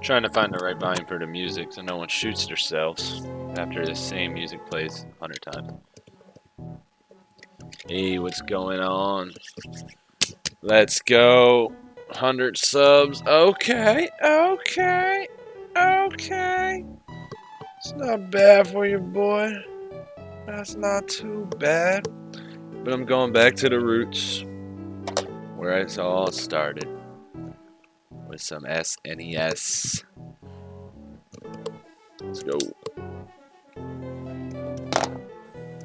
Trying to find the right volume for the music so no one shoots themselves after the same music plays 100 times. Hey, what's going on? Let's go. 100 subs. Okay, okay, okay. It's not bad for you, boy. That's not too bad. But I'm going back to the roots where it's all started with some SNES. Let's go.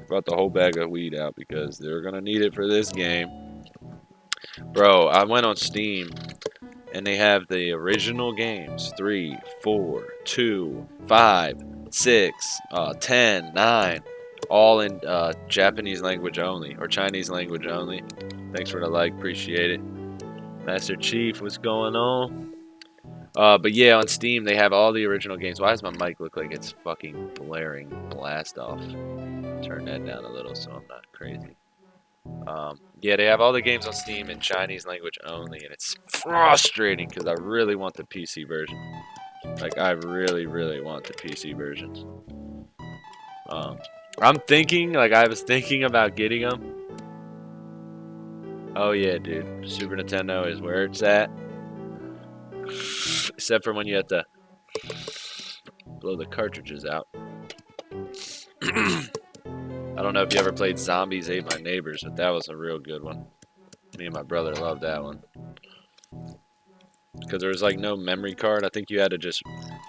Brought the whole bag of weed out because they're gonna need it for this game. Bro, I went on Steam and they have the original games 3, 4, 2, 5, 6, 10, 9, all in Japanese language only or Chinese language only. Thanks for the like, appreciate it. Master Chief, what's going on? But yeah, on Steam they have all the original games. Why does my mic look like it's fucking blaring blast off? Turn that down a little so I'm not crazy. Yeah, they have all the games on Steam in Chinese language only, and it's frustrating because I really want the PC version. Like, I really, really want the PC version. I'm thinking, like, I was thinking about getting them. Oh, yeah, dude. Super Nintendo is where it's at. Except for when you have to blow the cartridges out. I don't know if you ever played Zombies Ate My Neighbors, but that was a real good one. Me and my brother loved that one. Because there was like no memory card. I think you had to just,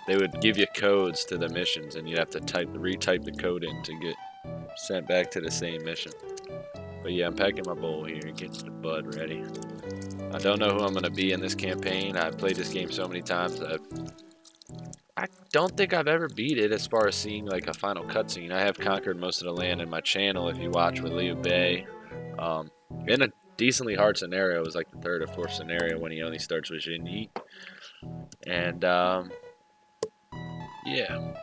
they would give you codes to the missions and you'd have to retype the code in to get sent back to the same mission. But yeah, I'm packing my bowl here, getting the bud ready. I don't know who I'm going to be in this campaign. I've played this game so many times that I don't think I've ever beat it as far as seeing like a final cutscene. I have conquered most of the land in my channel if you watch with Liu Bei. In a decently hard scenario, it was like the third or fourth scenario when he only starts with Jin Yi. And yeah,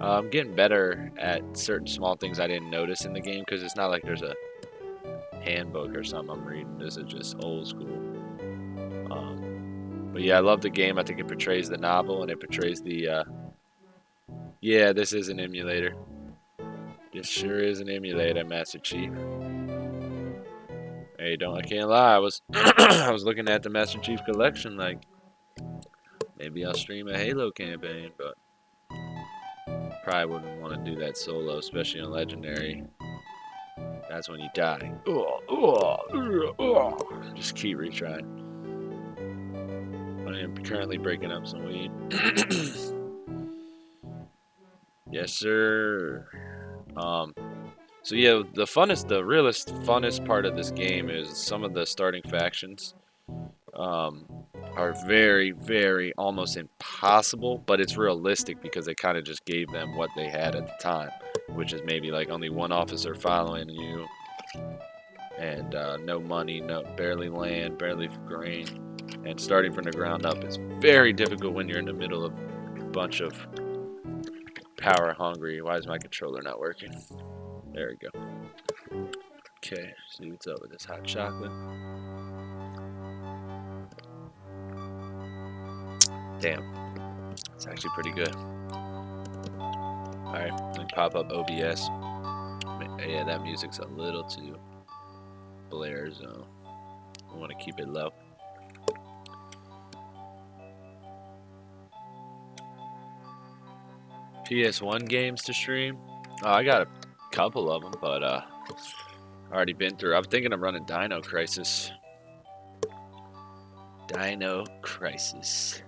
I'm getting better at certain small things I didn't notice in the game because it's not like there's a handbook or something I'm reading. This is just old school. But yeah, I love the game. I think it portrays the novel and it portrays the. Yeah, this is an emulator. This sure is an emulator, Master Chief. Hey, I can't lie. I was I was looking at the Master Chief collection, like maybe I'll stream a Halo campaign, but probably wouldn't want to do that solo, especially on Legendary. That's when you die. Just keep retrying. I am currently breaking up some weed. Yes, sir. So yeah, the realest funnest part of this game is some of the starting factions are very, very almost impossible, but it's realistic because they kind of just gave them what they had at the time, which is maybe like only one officer following you, and no money, barely land, barely grain, and starting from the ground up is very difficult when you're in the middle of a bunch of power hungry. Why is my controller not working? There we go. Okay, see what's up with this hot chocolate. Damn, it's actually pretty good. Alright, let me pop up OBS. Yeah, that music's a little too blare zone. I want to keep it low. PS1 games to stream? Oh, I got a couple of them, but already been through. I'm thinking of running Dino Crisis. Dino Crisis.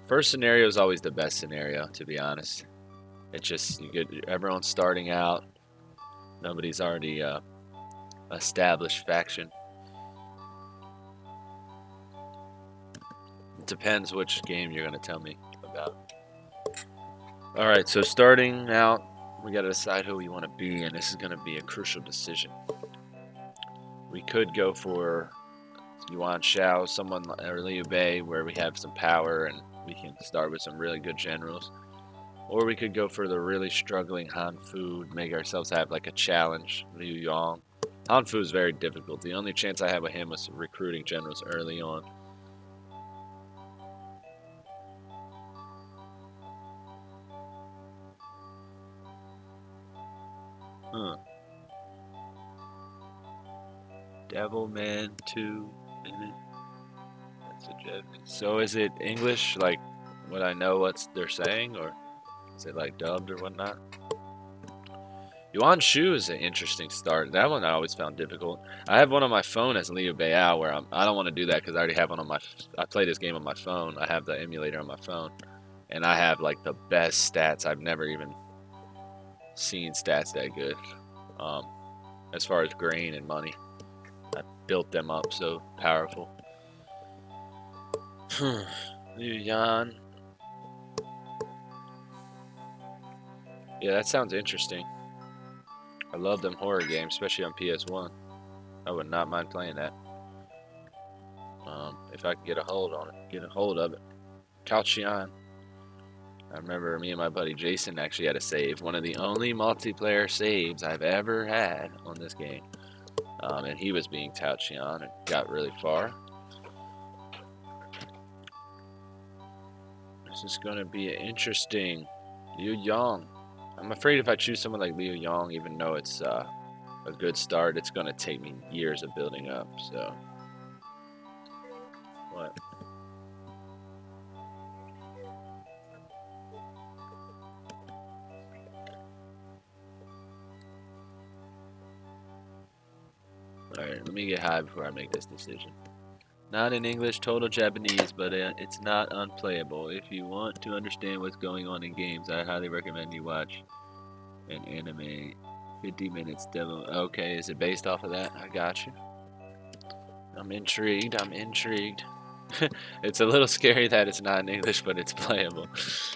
First scenario is always the best scenario, to be honest. It's just everyone's starting out. Nobody's already established faction. It depends which game you're gonna tell me about. All right, so starting out, we gotta decide who we want to be, and this is gonna be a crucial decision. We could go for Yuan Shao, someone or Liu Bei, where we have some power and we can start with some really good generals. Or we could go for the really struggling Han Fu, make ourselves have like a challenge, Liu Yang. Han Fu is very difficult. The only chance I had with him was recruiting generals early on. Huh. Devilman 2. Isn't it? That's a Japanese. So is it English? Like, would I know what they're saying, or is it like dubbed or whatnot? Yuan Shu is an interesting start. That one I always found difficult. I have one on my phone as Liu Beiyao, where I don't want to do that because I already have one on my. I play this game on my phone. I have the emulator on my phone, and I have like the best stats. I've never even seen stats that good. Um, as far as grain and money, I built them up so powerful. Liu Yan. Yeah, that sounds interesting. I love them horror games, especially on PS1. I would not mind playing that. If I could get a hold on it, get a hold of it. Calcian. I remember me and my buddy Jason actually had a save. One of the only multiplayer saves I've ever had on this game. And he was being Calcian and got really far. This is going to be interesting. Liu Yang. I'm afraid if I choose someone like Liu Yang, even though it's a good start, it's going to take me years of building up. So, what? Alright, let me get high before I make this decision. Not in English, total Japanese, but it's not unplayable. If you want to understand what's going on in games, I highly recommend you watch an anime. 50 minutes demo. Okay, is it based off of that? I got you. I'm intrigued. I'm intrigued. It's a little scary that it's not in English, but it's playable.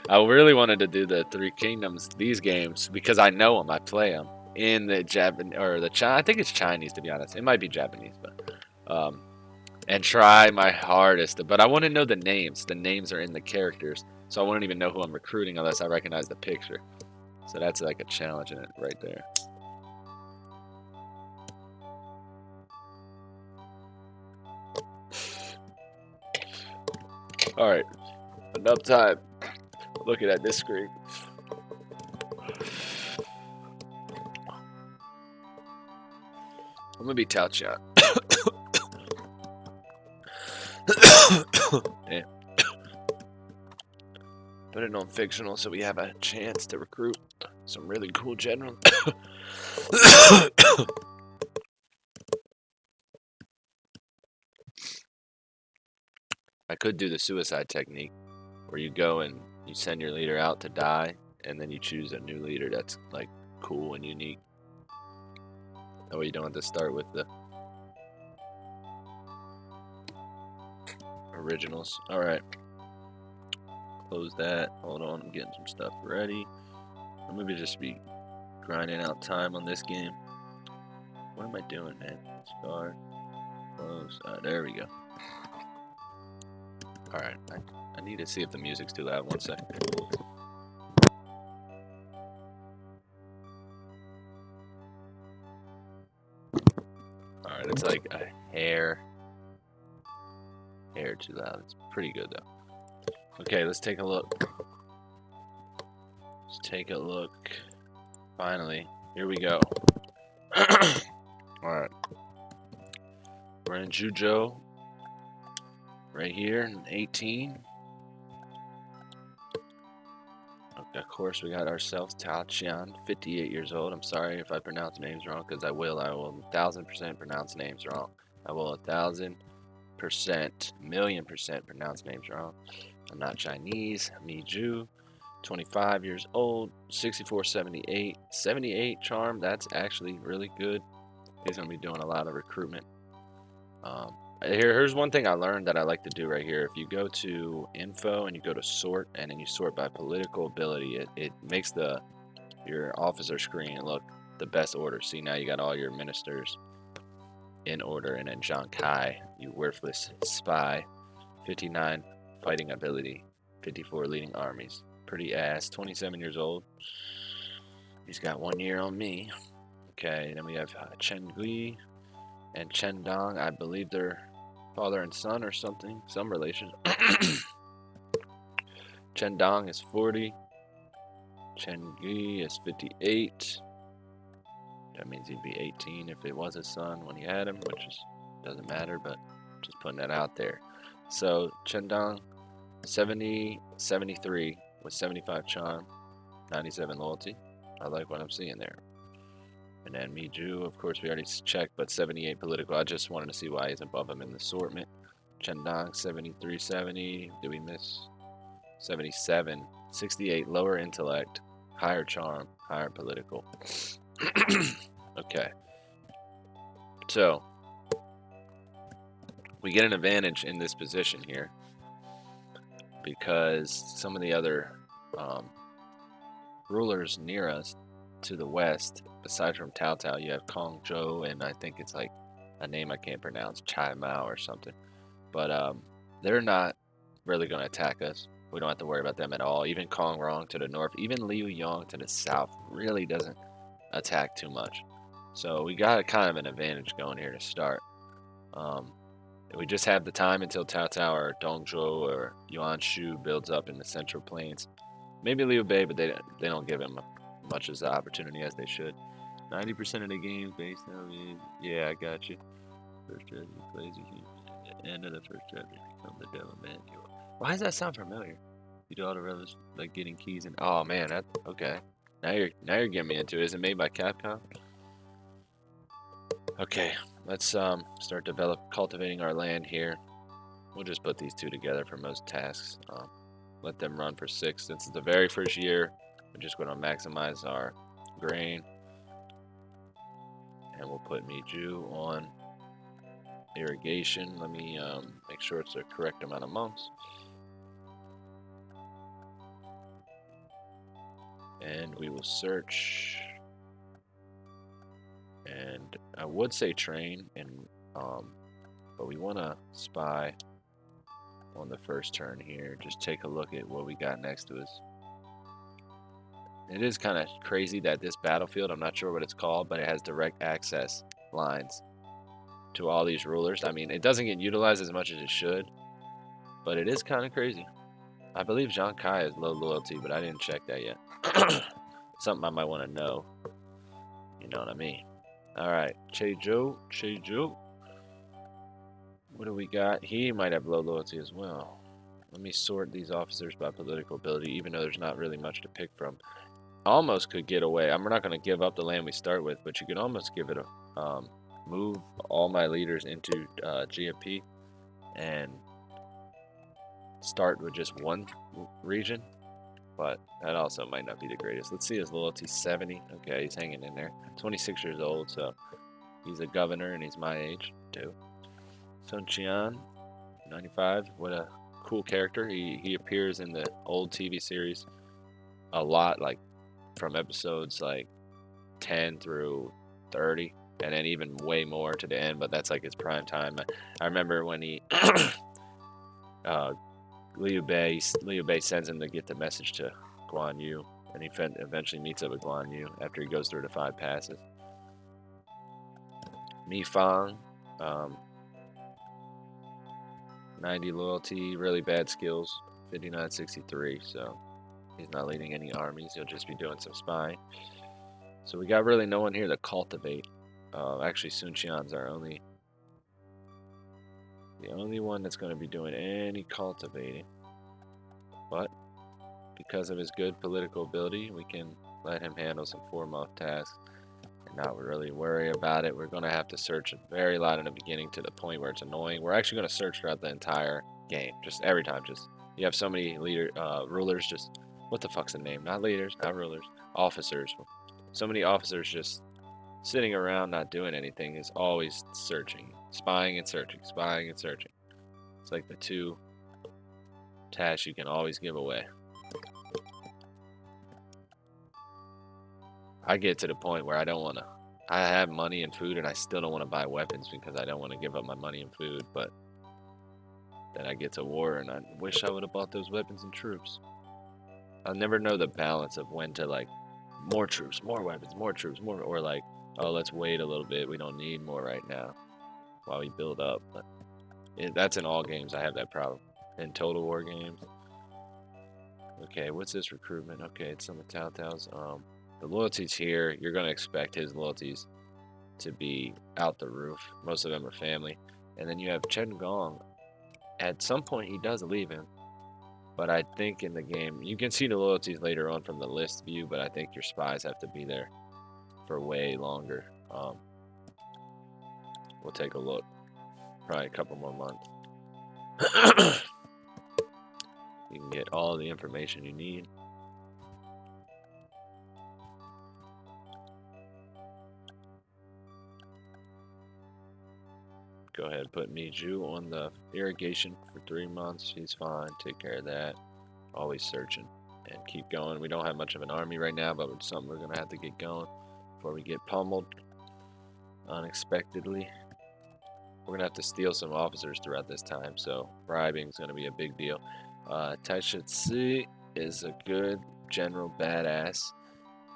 I really wanted to do the Three Kingdoms, these games, because I know them. I play them in the Japan or the China. I think it's Chinese, to be honest. It might be Japanese, but and try my hardest. But I want to know the names. The names are in the characters, so I wouldn't even know who I'm recruiting unless I recognize the picture. So that's like a challenge in it right there. All right, enough time looking at this screen. I'm gonna be Taoqian. Yeah. Put it on fictional so we have a chance to recruit some really cool generals. I could do the suicide technique where you go and you send your leader out to die and then you choose a new leader that's like cool and unique. That way you don't have to start with the originals. Alright. Close that. Hold on, I'm getting some stuff ready. I'm gonna just be grinding out time on this game. What am I doing, man? Start. Close. There we go. Alright. I need to see if the music's too loud. 1 second. Alright, it's like a hair too loud. It's pretty good though. Okay, let's take a look. Let's take a look. Finally, here we go. Alright. We're in Juzhou. Right here in 18. Okay, of course, we got ourselves Tao Qian, 58 years old. I'm sorry if I pronounce names wrong, because I will 1,000% pronounce names wrong. I will 1,000%, million% pronounce names wrong. I'm not Chinese. Mi Ju, 25 years old, 64, 78. 78 charm, that's actually really good. He's going to be doing a lot of recruitment. Here's one thing I learned that I like to do right here. If you go to info and you go to sort and then you sort by political ability, it makes your officer screen look the best order. See, now you got all your ministers in order, and then Zhang Kai, you worthless spy, 59 fighting ability, 54 leading armies. Pretty ass, 27 years old. He's got 1 year on me. Okay, then we have Chen Gui and Chen Dong. I believe they're father and son or something, some relation. Chen Dong is 40. Chen Gui is 58. That means he'd be 18 if it was his son when he had him, which doesn't matter, but just putting that out there. So Chendong, 70, 73 with 75 charm, 97 loyalty. I like what I'm seeing there. And then Miju, of course, we already checked, but 78 political. I just wanted to see why he's above him in the assortment. Chendong, 73, 70. Do we miss? 77, 68 lower intellect, higher charm, higher political. Okay. So, we get an advantage in this position here because some of the other rulers near us to the west, aside from Tao Tao, you have Kong Zhou, and I think it's like a name I can't pronounce, Chai Mao or something. But they're not really going to attack us. We don't have to worry about them at all. Even Kong Rong to the north, even Liu Yong to the south really doesn't attack too much. So we got kind of an advantage going here to start. We just have the time until Tao Tao or Dongzhou or Yuan Shu builds up in the central plains. Maybe Liu Bei, but they don't give him much as the opportunity as they should. 90% of the games based on... Yeah, I got you. First chapter plays a huge... At the end of the first chapter, become the devil man. Why does that sound familiar? You do all the rest, like getting keys and... Oh, man, that... Okay. Now you're getting me into it. Is it made by Capcom? Okay, let's start cultivating our land here. We'll just put these two together for most tasks. Let them run for 6. Since it's the very first year, we're just going to maximize our grain. And we'll put Miju on irrigation. Let me make sure it's the correct amount of months. And we will search. And I would say train, but we want to spy on the first turn here. Just take a look at what we got next to us. It is kind of crazy that this battlefield, I'm not sure what it's called, but it has direct access lines to all these rulers. I mean, it doesn't get utilized as much as it should, but it is kind of crazy. I believe Zhang Kai is low loyalty, but I didn't check that yet. Something I might want to know. You know what I mean? Alright, Cheizhou. What do we got? He might have low loyalty as well. Let me sort these officers by political ability, even though there's not really much to pick from. Almost could get away. I'm not going to give up the land we start with, but you can almost give it a move all my leaders into GFP and start with just one region. But that also might not be the greatest. Let's see his loyalty, 70. Okay, he's hanging in there. 26 years old, so he's a governor and he's my age too. Sun Qian, 95. What a cool character. He appears in the old TV series a lot, like from episodes like 10 through 30, and then even way more to the end. But that's like his prime time. I remember when he Liu Bei sends him to get the message to Guan Yu, and he eventually meets up with Guan Yu after he goes through the 5 passes. Mi Fang, 90 loyalty, really bad skills, 5963, so he's not leading any armies, he'll just be doing some spying. So we got really no one here to cultivate. Actually, Sun Qian's the only one that's going to be doing any cultivating. But because of his good political ability, we can let him handle some 4-month tasks and not really worry about it. We're going to have to search a very lot in the beginning to the point where it's annoying. We're actually going to search throughout the entire game, just every time. Just you have so many rulers, just what the fuck's the name? Not leaders, not rulers, officers. So many officers just sitting around not doing anything, is always searching, spying and searching, spying and searching. It's like the 2 tasks you can always give away. I get to the point where I have money and food and I still don't want to buy weapons because I don't want to give up my money and food, but then I get to war and I wish I would have bought those weapons and troops. I'll never know the balance of when to like more troops, more weapons, more troops, more, or like, oh, let's wait a little bit, we don't need more right now while we build up. But that's in all games. I have that problem in Total War games. Okay, what's this recruitment? Okay, it's some of Tao Tao's. The loyalties here, you're going to expect his loyalties to be out the roof. Most of them are family. And then you have Chen Gong. At some point, he does leave him. But I think in the game, you can see the loyalties later on from the list view, but I think your spies have to be there for way longer. We'll take a look. Probably a couple more months. You can get all the information you need. Go ahead and put Miju on the irrigation for 3 months. He's fine. Take care of that. Always searching and keep going. We don't have much of an army right now, but it's something we're going to have to get going before we get pummeled unexpectedly. We're going to have to steal some officers throughout this time, so bribing is going to be a big deal. Taishitsu is a good general badass,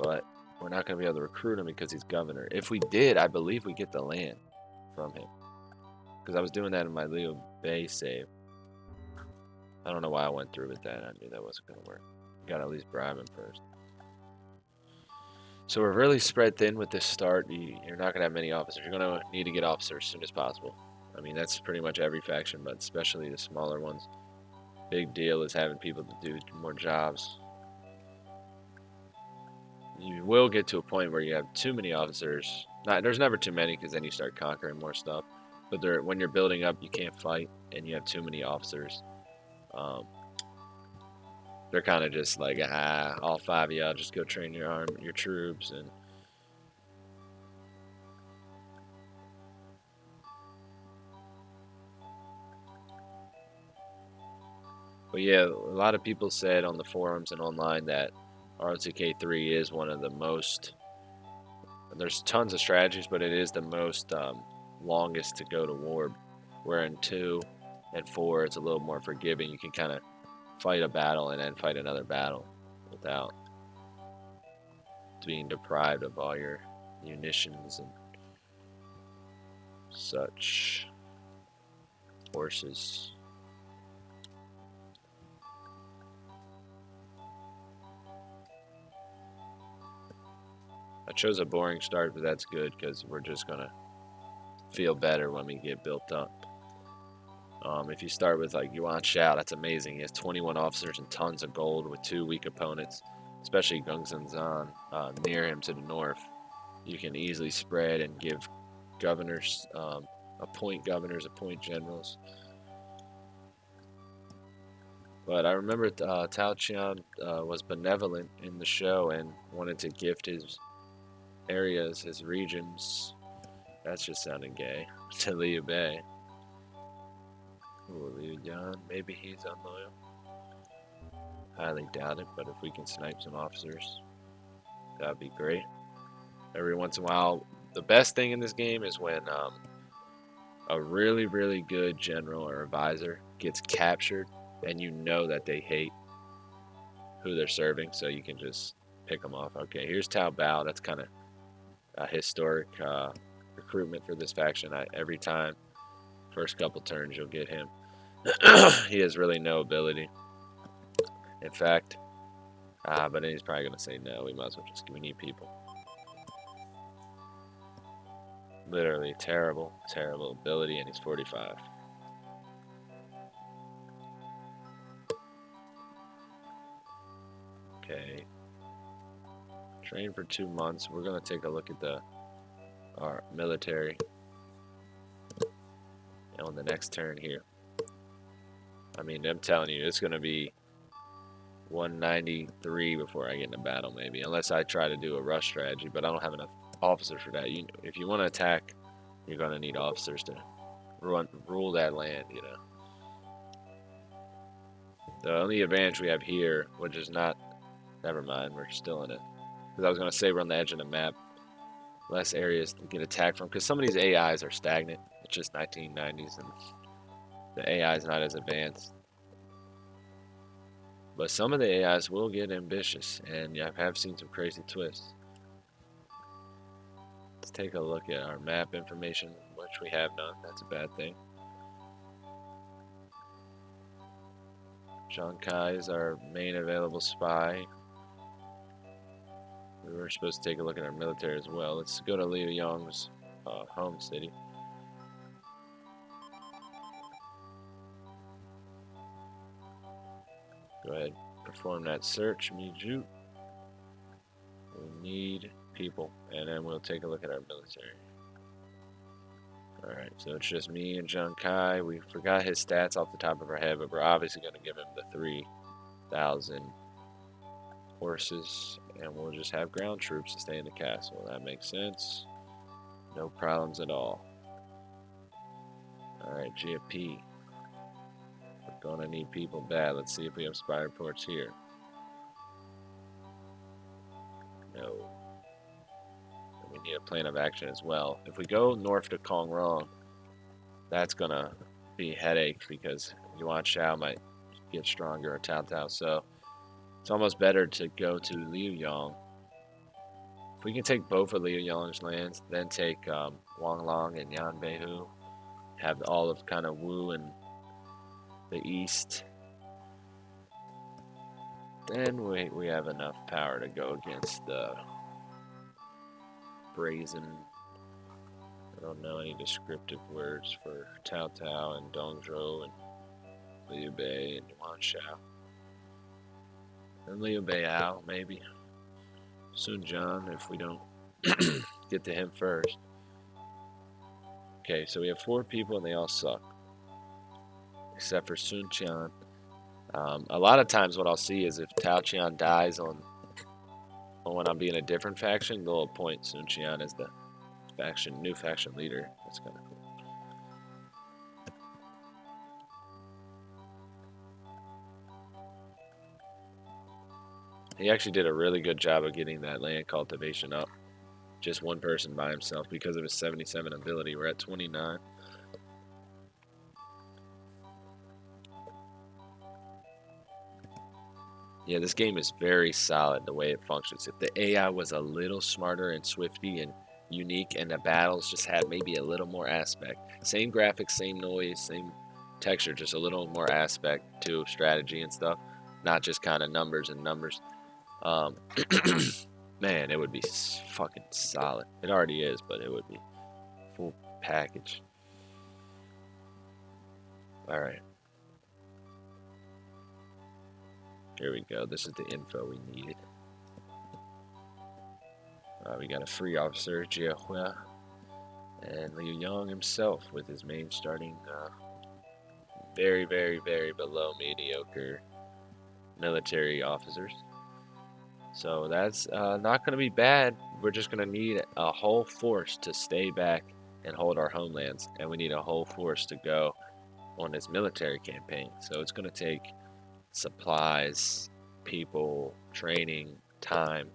but we're not going to be able to recruit him because he's governor. If we did, I believe we get the land from him, because I was doing that in my Leo Bay save. I don't know why I went through with that. I knew that wasn't going to work. Got to at least bribe him first. So we're really spread thin with this start. You're not going to have many officers. You're going to need to get officers as soon as possible. I mean, that's pretty much every faction, but especially the smaller ones. Big deal is having people to do more jobs. You will get to a point where you have too many officers. There's never too many, because then you start conquering more stuff. But when you're building up, you can't fight, and you have too many officers. They're kind of just like, all 5 of y'all just go train your troops. And but yeah, a lot of people said on the forums and online that ROTK 3 is one of the most. There's tons of strategies, but it is the most longest to go to war. Where in 2 and 4, it's a little more forgiving. You can kind of fight a battle and then fight another battle without being deprived of all your munitions and such. Horses. I chose a boring start, but that's good, because we're just gonna feel better when we get built up. If you start with like Yuan Shao, that's amazing. He has 21 officers and tons of gold with 2 weak opponents, especially Gongsun Zan near him to the north. You can easily spread and give governors, appoint generals. But I remember Tao Qian was benevolent in the show and wanted to gift his areas, his regions. That's just sounding gay. To Liu Bei. Ooh, Liu Yan, maybe he's unloyal. Highly doubt it, but if we can snipe some officers, that'd be great. Every once in a while, the best thing in this game is when a really, really good general or advisor gets captured, and you know that they hate who they're serving, so you can just pick them off. Okay, here's Tao Bao. That's kind of a historic recruitment for this faction. Every time, first couple turns, you'll get him. He has really no ability. In fact, but then he's probably going to say no. We might as well we need people. Literally terrible, terrible ability, and he's 45. Okay. Train for 2 months. We're going to take a look at our military on the next turn here. I mean, I'm telling you, it's going to be 193 before I get in a battle, maybe. Unless I try to do a rush strategy, but I don't have enough officers for that. If you want to attack, you're going to need officers to rule that land, you know. The only advantage we have here, which is not... Never mind, we're still in it. Because I was going to say we're on the edge of the map. Less areas to get attacked from. Because some of these AIs are stagnant. It's just 1990s, and the AI is not as advanced. But some of the AIs will get ambitious, and I have seen some crazy twists. Let's take a look at our map information, which we have none. That's a bad thing. Zhang Kai is our main available spy. We were supposed to take a look at our military as well. Let's go to Liu Yong's home city. Go ahead, perform that search, Miju. We need people, and then we'll take a look at our military. Alright, so it's just me and John Kai. We forgot his stats off the top of our head, but we're obviously going to give him the 3,000 horses, and we'll just have ground troops to stay in the castle. That makes sense. No problems at all. Alright, GFP. We're going to need people bad. Let's see if we have spy reports here. No. We need a plan of action as well. If we go north to Kong Rong, that's going to be a headache because Yuan Shao might get stronger or Tao Tao. So it's almost better to go to Liu Yong. If we can take both of Liu Yong's lands, then take Wang Long and Yan Beihu, have all of kind of Wu and the east, then we have enough power to go against the brazen, I don't know any descriptive words for Tao Tao and Dongzhou and Liu Bei and Yuan Shao. And Liu Beiao, maybe. Sun Jian, if we don't get to him first. Okay, so we have 4 people and they all suck. Except for Sun Qian. A lot of times what I'll see is if Tao Qian dies on when I'm being a different faction, they'll appoint Sun Qian as the new faction leader. That's kind of cool. He actually did a really good job of getting that land cultivation up. Just one person by himself because of his 77 ability. We're at 29. Yeah, this game is very solid the way it functions. If the AI was a little smarter and swifty and unique and the battles just had maybe a little more aspect. Same graphics, same noise, same texture, just a little more aspect to strategy and stuff. Not just kind of numbers and numbers. Man, it would be fucking solid. It already is, but it would be full package. Alright. Here we go. This is the info we needed. We got a free officer, Jia Hua, and Liu Yong himself with his main starting very, very, very below mediocre military officers. So that's not going to be bad. We're just going to need a whole force to stay back and hold our homelands, and we need a whole force to go on this military campaign. So it's going to take supplies, people, training, time.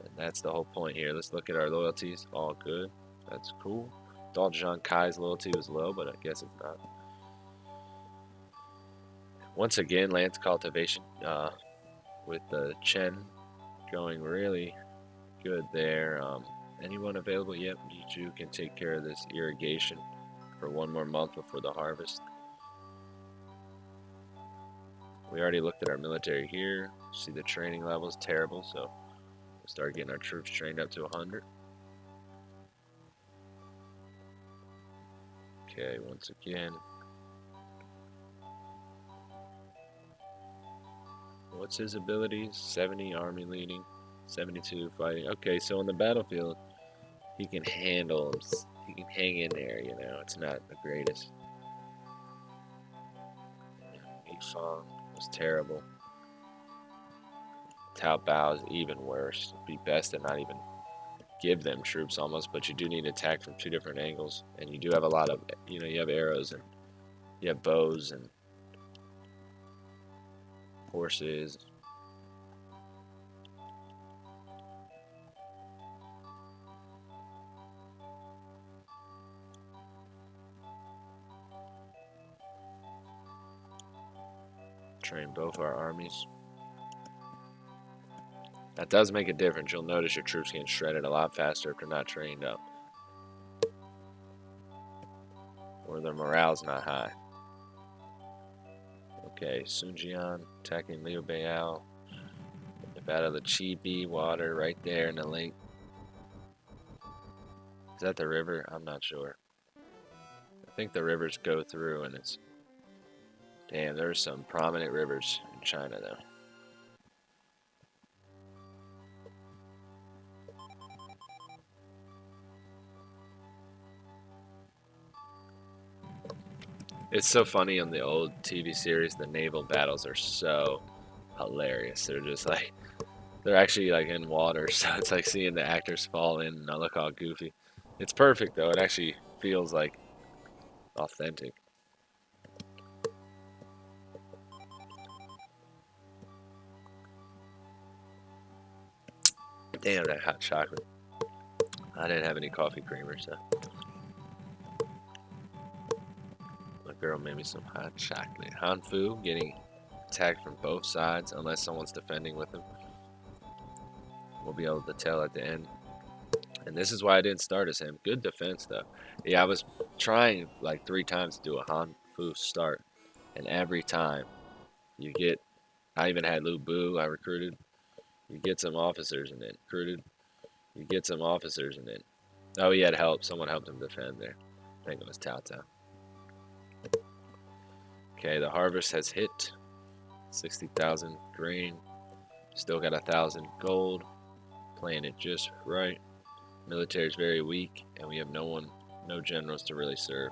And that's the whole point here. Let's look at our loyalties. All good. That's cool. Thought Zhang Kai's loyalty was low, but I guess it's not. Once again, land cultivation with the Chen going really good there. Anyone available? Yep, Yiju can take care of this irrigation for 1 more month before the harvest. We already looked at our military here. See the training level is terrible, so we'll start getting our troops trained up to 100. Okay, once again. What's his abilities? 70 army leading, 72 fighting. Okay, so on the battlefield, he can handle him. He can hang in there, you know. It's not the greatest. Yifang was terrible. Tao Bao is even worse. It'd be best to not even give them troops almost, but you do need to attack from 2 different angles, and you do have a lot of, you know, you have arrows and you have bows and horses. Train both our armies. That does make a difference. You'll notice your troops getting shredded a lot faster if they're not trained up, or their morale's not high. Okay, Sun Jian attacking Liu Beiao. Battle of the Cheapy water right there in the lake. Is that the river? I'm not sure. I think the rivers go through and it's... Damn, there's some prominent rivers in China though. It's so funny on the old TV series, the naval battles are so hilarious. They're just like, they're actually like in water, so it's like seeing the actors fall in and look all goofy. It's perfect though, it actually feels like authentic. Damn, that hot chocolate. I didn't have any coffee creamer, so my girl made me some hot chocolate. Hanfu getting attacked from both sides unless someone's defending with him. We'll be able to tell at the end. And this is why I didn't start as him. Good defense though. Yeah, I was trying like 3 times to do a Hanfu start, and every time you get, I even had Lu Bu I recruited. You get some officers and then recruited. You get some officers and then, oh, he had help. Someone helped him defend there. I think it was Tao Tao. Okay, the harvest has hit 60,000 grain. Still got 1,000 gold. Playing it just right. Military is very weak, and we have no generals to really serve.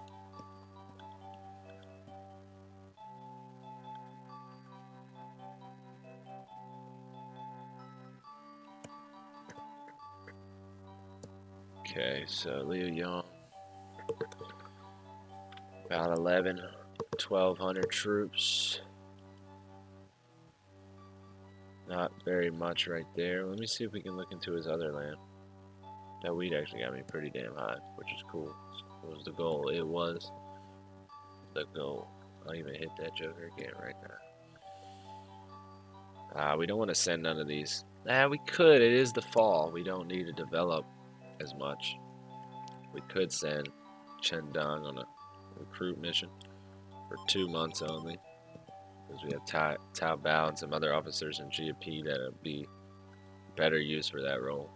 Okay, so Liu Yong, about 1,200 troops. Not very much right there. Let me see if we can look into his other land. That wheat actually got me pretty damn high, which is cool. What was the goal? It was the goal. I'll even hit that joker again right now. We don't want to send none of these. We could. It is the fall. We don't need to develop as much. We could send Chendong on a recruit mission for 2 months only, because we have Tao Bao and some other officers in GP that would be better used for that role.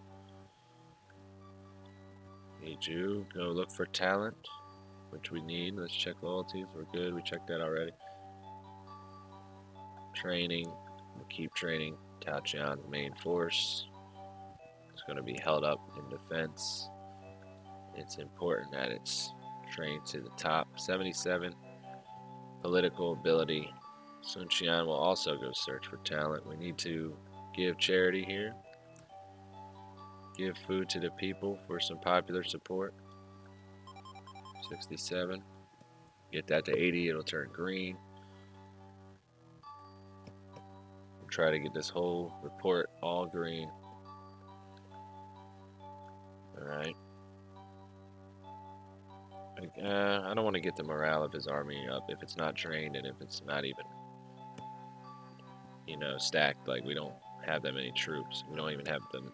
Need you go look for talent, which we need. Let's check loyalties. We're good. We checked that already. Training. We'll keep training Tao Qian's main force. It's going to be held up in defense. It's important that it's trained to the top. 77 political ability. Sun Qian will also go search for talent. We need to give charity here. Give food to the people for some popular support. 67. Get that to 80, it'll turn green. We'll try to get this whole report all green. Alright. I don't want to get the morale of his army up if it's not trained and if it's not even, stacked. Like, we don't have that many troops. We don't even have them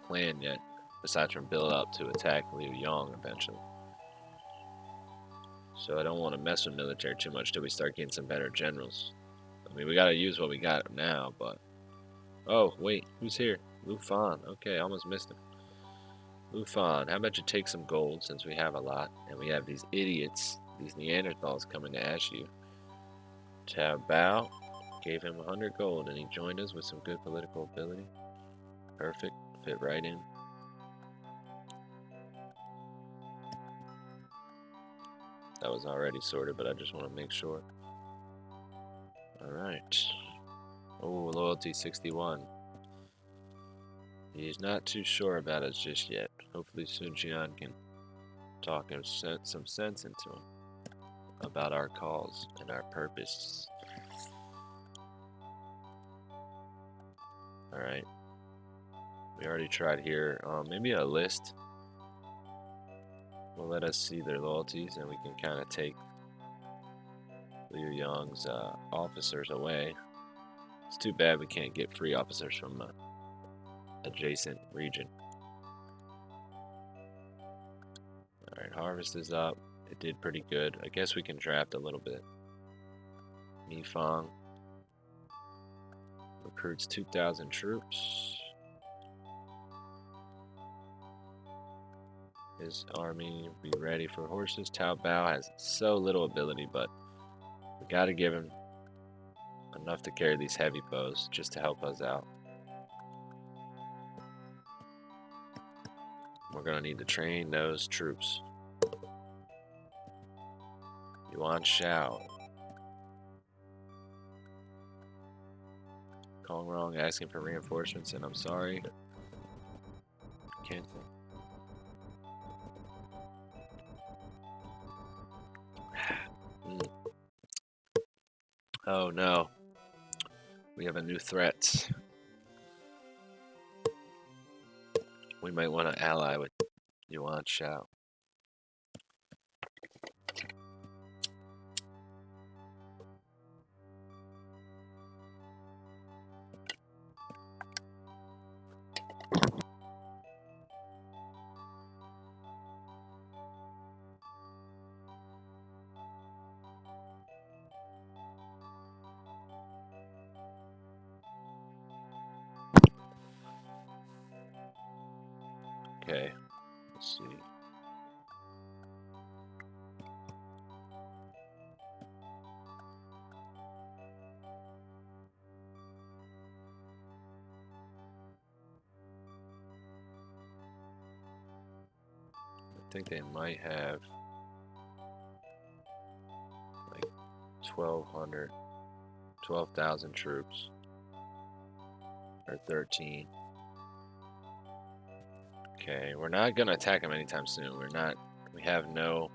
planned yet, aside from build up to attack Liu Yong eventually. So I don't want to mess with military too much till we start getting some better generals. I mean, we gotta use what we got now, but... Oh, wait, who's here? Lu Fan. Okay, I almost missed him. Lu Fan, how about you take some gold since we have a lot, and we have these idiots, these Neanderthals coming to ask you. Tao Bao gave him 100 gold, and he joined us with some good political ability. Perfect, fit right in. That was already sorted, but I just want to make sure. Alright. Oh, loyalty 61. He's not too sure about us just yet. Hopefully Sun Jian can talk and set some sense into him about our cause and our purpose. Alright. We already tried here. Maybe a list will let us see their loyalties, and we can kind of take Liu Yong's officers away. It's too bad we can't get free officers from adjacent region. Alright, harvest is up. It did pretty good. I guess we can draft a little bit. Mi Fang. recruits 2,000 troops. His army be ready for horses. Tao Bao has so little ability, but we gotta give him enough to carry these heavy bows just to help us out. We're gonna need to train those troops. Yuan Shao. Calling wrong, asking for reinforcements, and I'm sorry. Can't think. Oh no. We have a new threat. We might want to ally with Yuan Shao. Okay, let's see. I think they might have like 12,000 troops, or 13. Okay, we're not gonna attack them anytime soon. We have no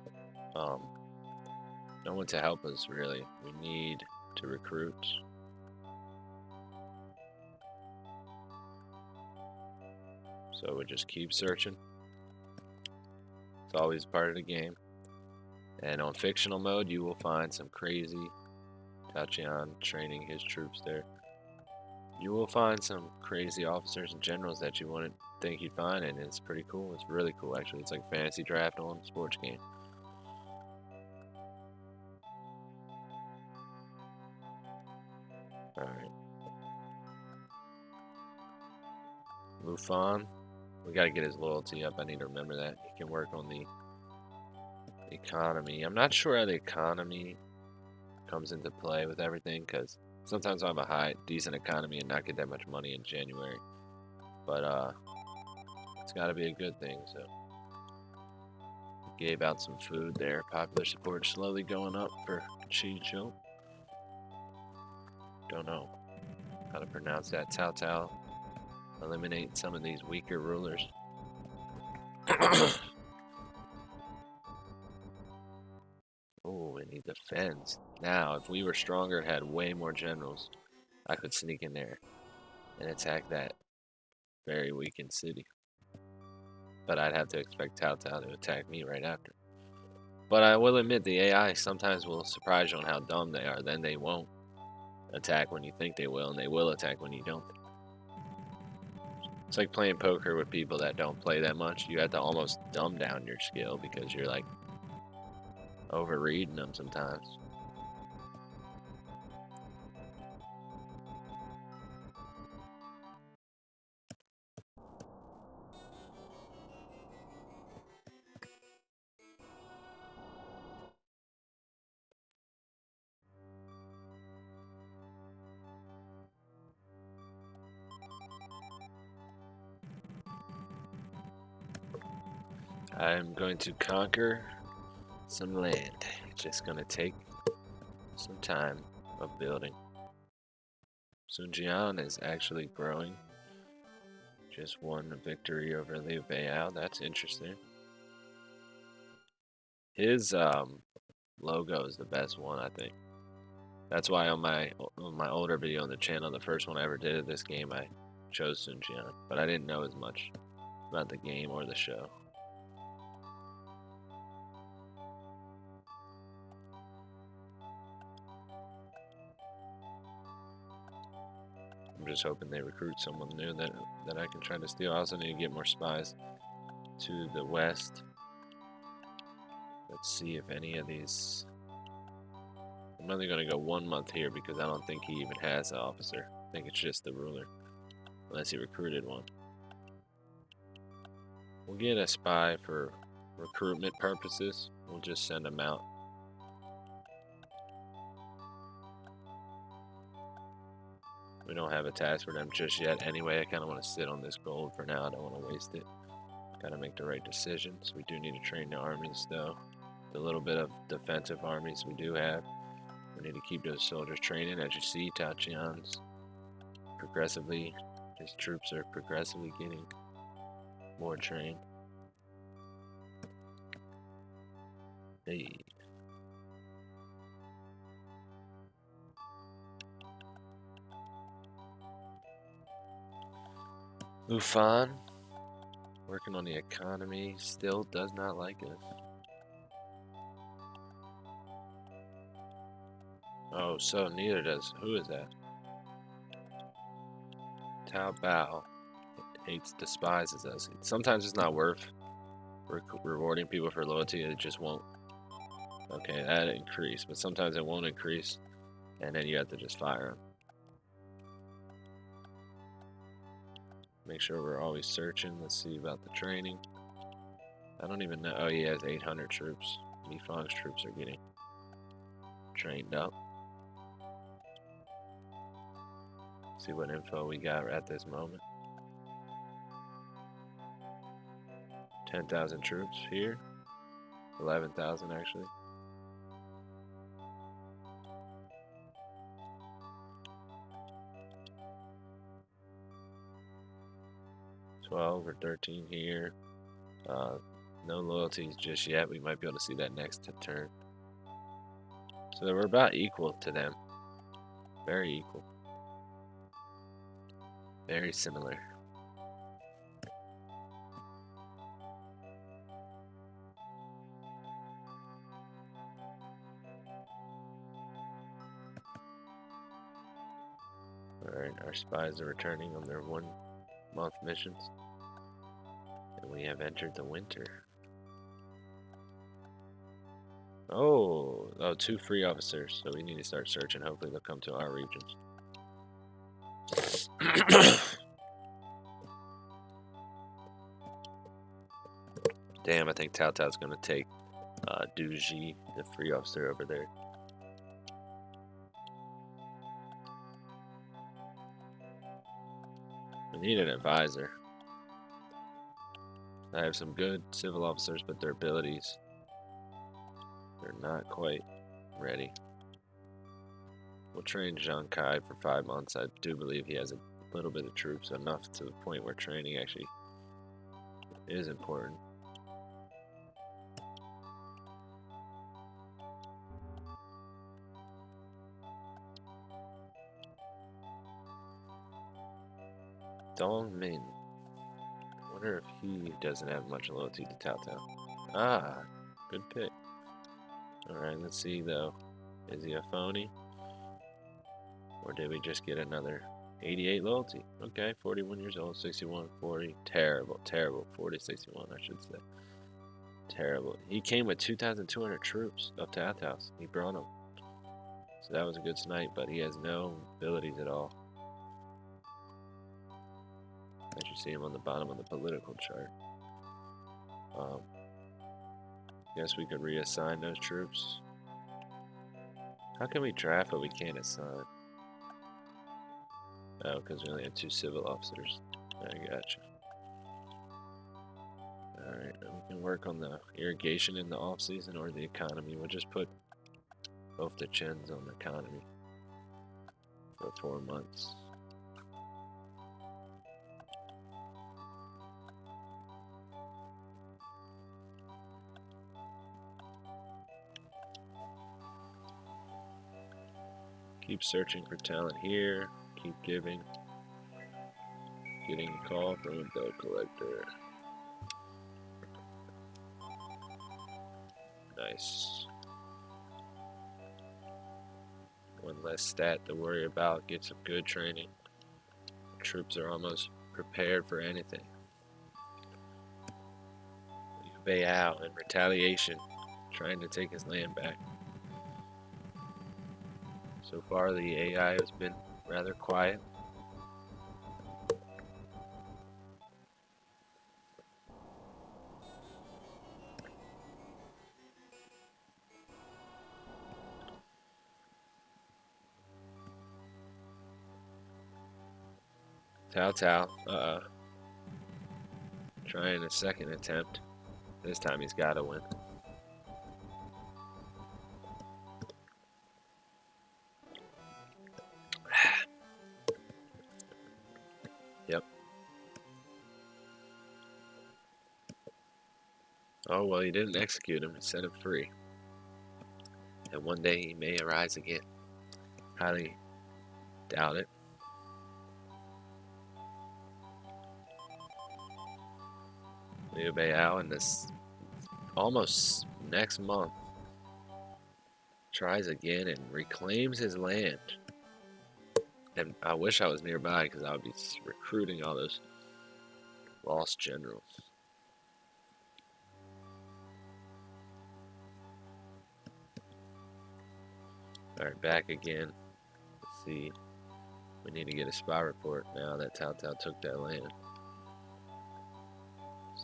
one to help us really. We need to recruit. So we just keep searching. It's always part of the game. And on fictional mode, you will find some crazy Tachian training his troops there. You will find some crazy officers and generals that you wouldn't think you'd find, and it's pretty cool. It's really cool, actually. It's like fantasy draft on sports game. Alright. Lufan. We gotta get his loyalty up. I need to remember that. He can work on the economy. I'm not sure how the economy comes into play with everything, because sometimes I have a decent economy and not get that much money in January. But it's gotta be a good thing, so. Gave out some food there. Popular support slowly going up for Chi Chou. Don't know how to pronounce that. Cao Cao. Eliminate some of these weaker rulers. Oh, we need defense. Now, if we were stronger and had way more generals, I could sneak in there and attack that very weakened city. But I'd have to expect Cao Cao to attack me right after. But I will admit, the AI sometimes will surprise you on how dumb they are. Then they won't attack when you think they will, and they will attack when you don't. It's like playing poker with people that don't play that much. You have to almost dumb down your skill because you're like overreading them sometimes. I'm going to conquer some land. It's just going to take some time of building. Sunjian is actually growing. Just won a victory over Liu Beiyao. That's interesting. His logo is the best one, I think. That's why on my older video on the channel, the first one I ever did of this game, I chose Sunjian. But I didn't know as much about the game or the show. I'm just hoping they recruit someone new that I can try to steal. I also need to get more spies to the west. Let's see if any of these... I'm only going to go 1 month here because I don't think he even has an officer. I think it's just the ruler, unless he recruited one. We'll get a spy for recruitment purposes. We'll just send him out. We don't have a task for them just yet. Anyway, I kind of want to sit on this gold for now. I don't want to waste it. Gotta make the right decisions. We do need to train the armies, though. The little bit of defensive armies we do have. We need to keep those soldiers training. As you see, Tao Qian's progressively, his troops are progressively getting more trained. Hey. Lufan, working on the economy, still does not like us. Oh, so neither does. Who is that? Tao Bao hates, despises us. Sometimes it's not worth rewarding people for loyalty. It just won't. Okay, that increased, but sometimes it won't increase, and then you have to just fire him. Make sure we're always searching. Let's see about the training. I don't even know. Oh, he has 800 troops. Mi Fang's troops are getting trained up. See what info we got at this moment. 10,000 troops here. 11,000 actually. $12 or 13 here. No loyalties just yet. We might be able to see that next turn. So we're about equal to them. Very equal. Very similar. Alright, our spies are returning on their 1-month missions. And we have entered the winter. Oh, 2 free officers. So we need to start searching. Hopefully they'll come to our regions. Damn, I think Tao Tao's gonna take Du Ji, the free officer over there. We need an advisor. I have some good civil officers, but their abilities, they're not quite ready. We'll train Zhang Kai for 5 months. I do believe he has a little bit of troops, enough to the point where training actually is important. Dong Min. I wonder if he doesn't have much loyalty to Tao Tao. Ah, good pick. Alright, let's see though. Is he a phony? Or did we just get another 88 loyalty? Okay, 41 years old, 61, 40. Terrible, terrible. 40, 61, I should say. Terrible. He came with 2,200 troops up to Athos. He brought them. So that was a good snipe, but he has no abilities at all. As you see him on the bottom of the political chart. Guess we could reassign those troops. How can we draft but we can't assign? Oh, because we only have 2 civil officers. I gotcha. Alright, we can work on the irrigation in the off-season or the economy. We'll just put both the chins on the economy for 4 months. Keep searching for talent here. Keep giving. Getting a call from a bill collector. Nice. One less stat to worry about. Get some good training. Troops are almost prepared for anything. Liu Beiyao in retaliation, trying to take his land back. So far, the AI has been rather quiet. Tao Tao. Trying a second attempt. This time he's got to win. Yep. Oh, well, he didn't execute him. He set him free. And one day he may arise again. Highly doubt it. Liu Beiyao in this almost next month tries again and reclaims his land. And I wish I was nearby because I would be recruiting all those lost generals. Alright, back again. Let's see. We need to get a spy report now that Tao Tao took that land.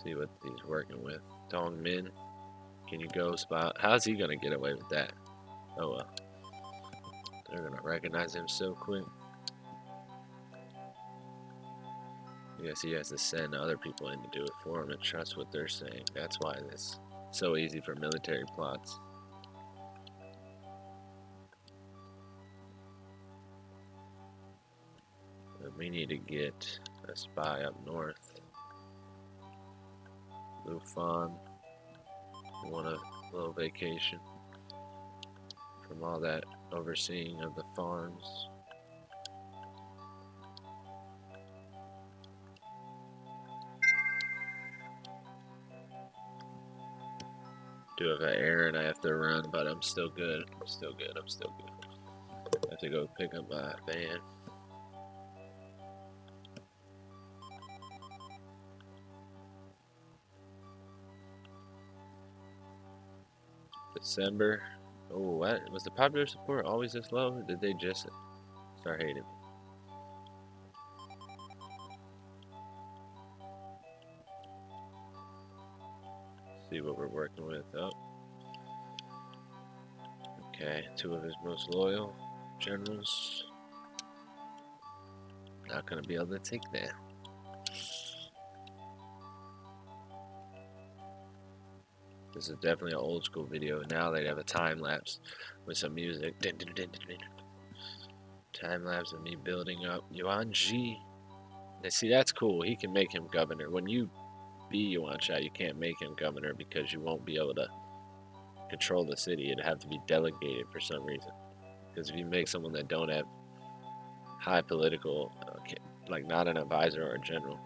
See what he's working with. Dong Min, can you go spy? How's he gonna get away with that? Oh well. They're gonna recognize him so quick. I guess he has to send other people in to do it for him and trust what they're saying. That's why it's so easy for military plots. But we need to get a spy up north. Lufan. We want a little vacation from all that overseeing of the farms. Do have an errand I have to run, but I'm still good. I'm still good. I have to go pick up my van. December. Oh, what? Was the popular support always this low? Or did they just start hating me? See what we're working with. Oh. Okay, 2 of his most loyal generals. Not gonna be able to take that. This is definitely an old school video. Now they have a time lapse with some music. Time lapse of me building up Yuan Ji. Now, see, that's cool. He can make him governor. When you be Yuan Shai, you can't make him governor because you won't be able to control the city. It'd have to be delegated for some reason. Because if you make someone that don't have high political, like not an advisor or a general.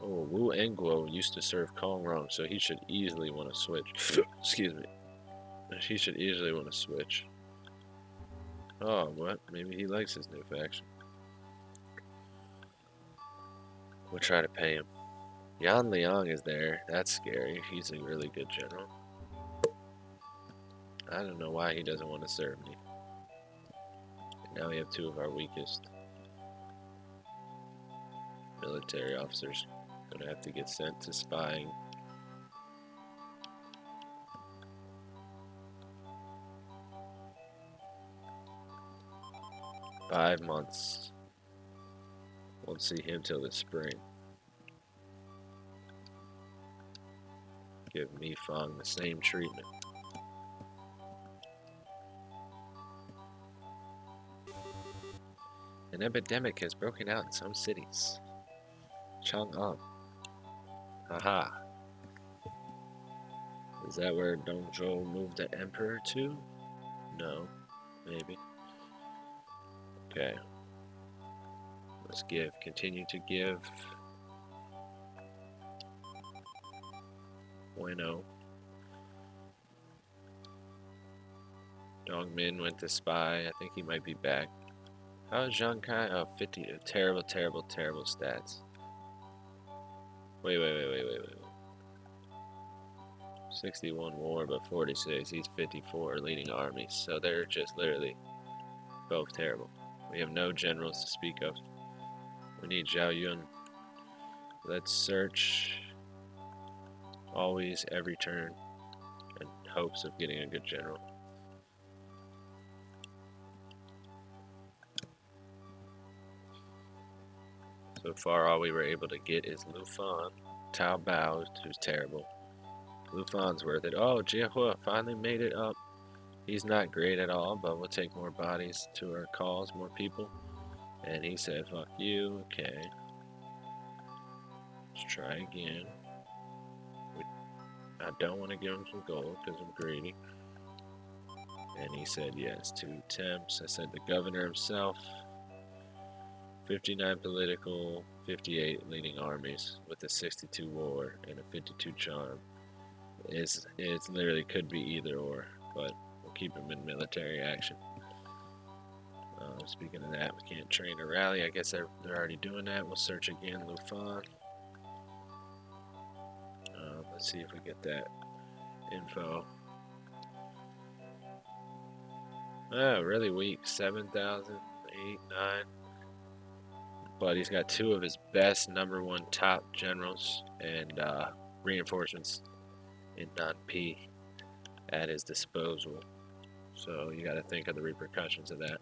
Oh, Wu Engguo used to serve Kong Rong, so he should easily want to switch. Excuse me. He should easily want to switch. Oh, what? Maybe he likes his new faction. We'll try to pay him. Yan Liang is there. That's scary. He's a really good general. I don't know why he doesn't want to serve me. And now we have 2 of our weakest military officers. Gonna have to get sent to spying. "5 months. Won't see him till the spring. Give Mi Fang the same treatment. An epidemic has broken out in some cities. Chang'an. Haha. Is that where Dongzhou moved the emperor to? No. Maybe. Okay. Let's give. Continue to give. Bueno. Dongmin went to spy. I think he might be back. How is Zhang Kai? Oh, 50. Terrible, terrible, terrible stats. Wait. 61 war, but 46. He's 54 leading armies. So they're just literally both terrible. We have no generals to speak of. We need Zhao Yun. Let's search always, every turn, in hopes of getting a good general. So far, all we were able to get is Lufan, Tao Bao, who's terrible. Lufan's worth it. Oh, Jiahua finally made it up. He's not great at all, but we'll take more bodies to our cause, more people. And he said, fuck you. Okay. Let's try again. I don't want to give him some gold because I'm greedy. And he said yes, 2 attempts. I said the governor himself, 59 political, 58 leading armies with a 62 war and a 52 charm. It's literally could be either or, but we'll keep him in military action. Speaking of that, we can't train a rally. I guess they're already doing that. We'll search again, Lufan. Let's see if we get that info. Oh, really weak. 7,000, 8, 9. But he's got 2 of his best #1 top generals and reinforcements in non-P at his disposal. So you got to think of the repercussions of that.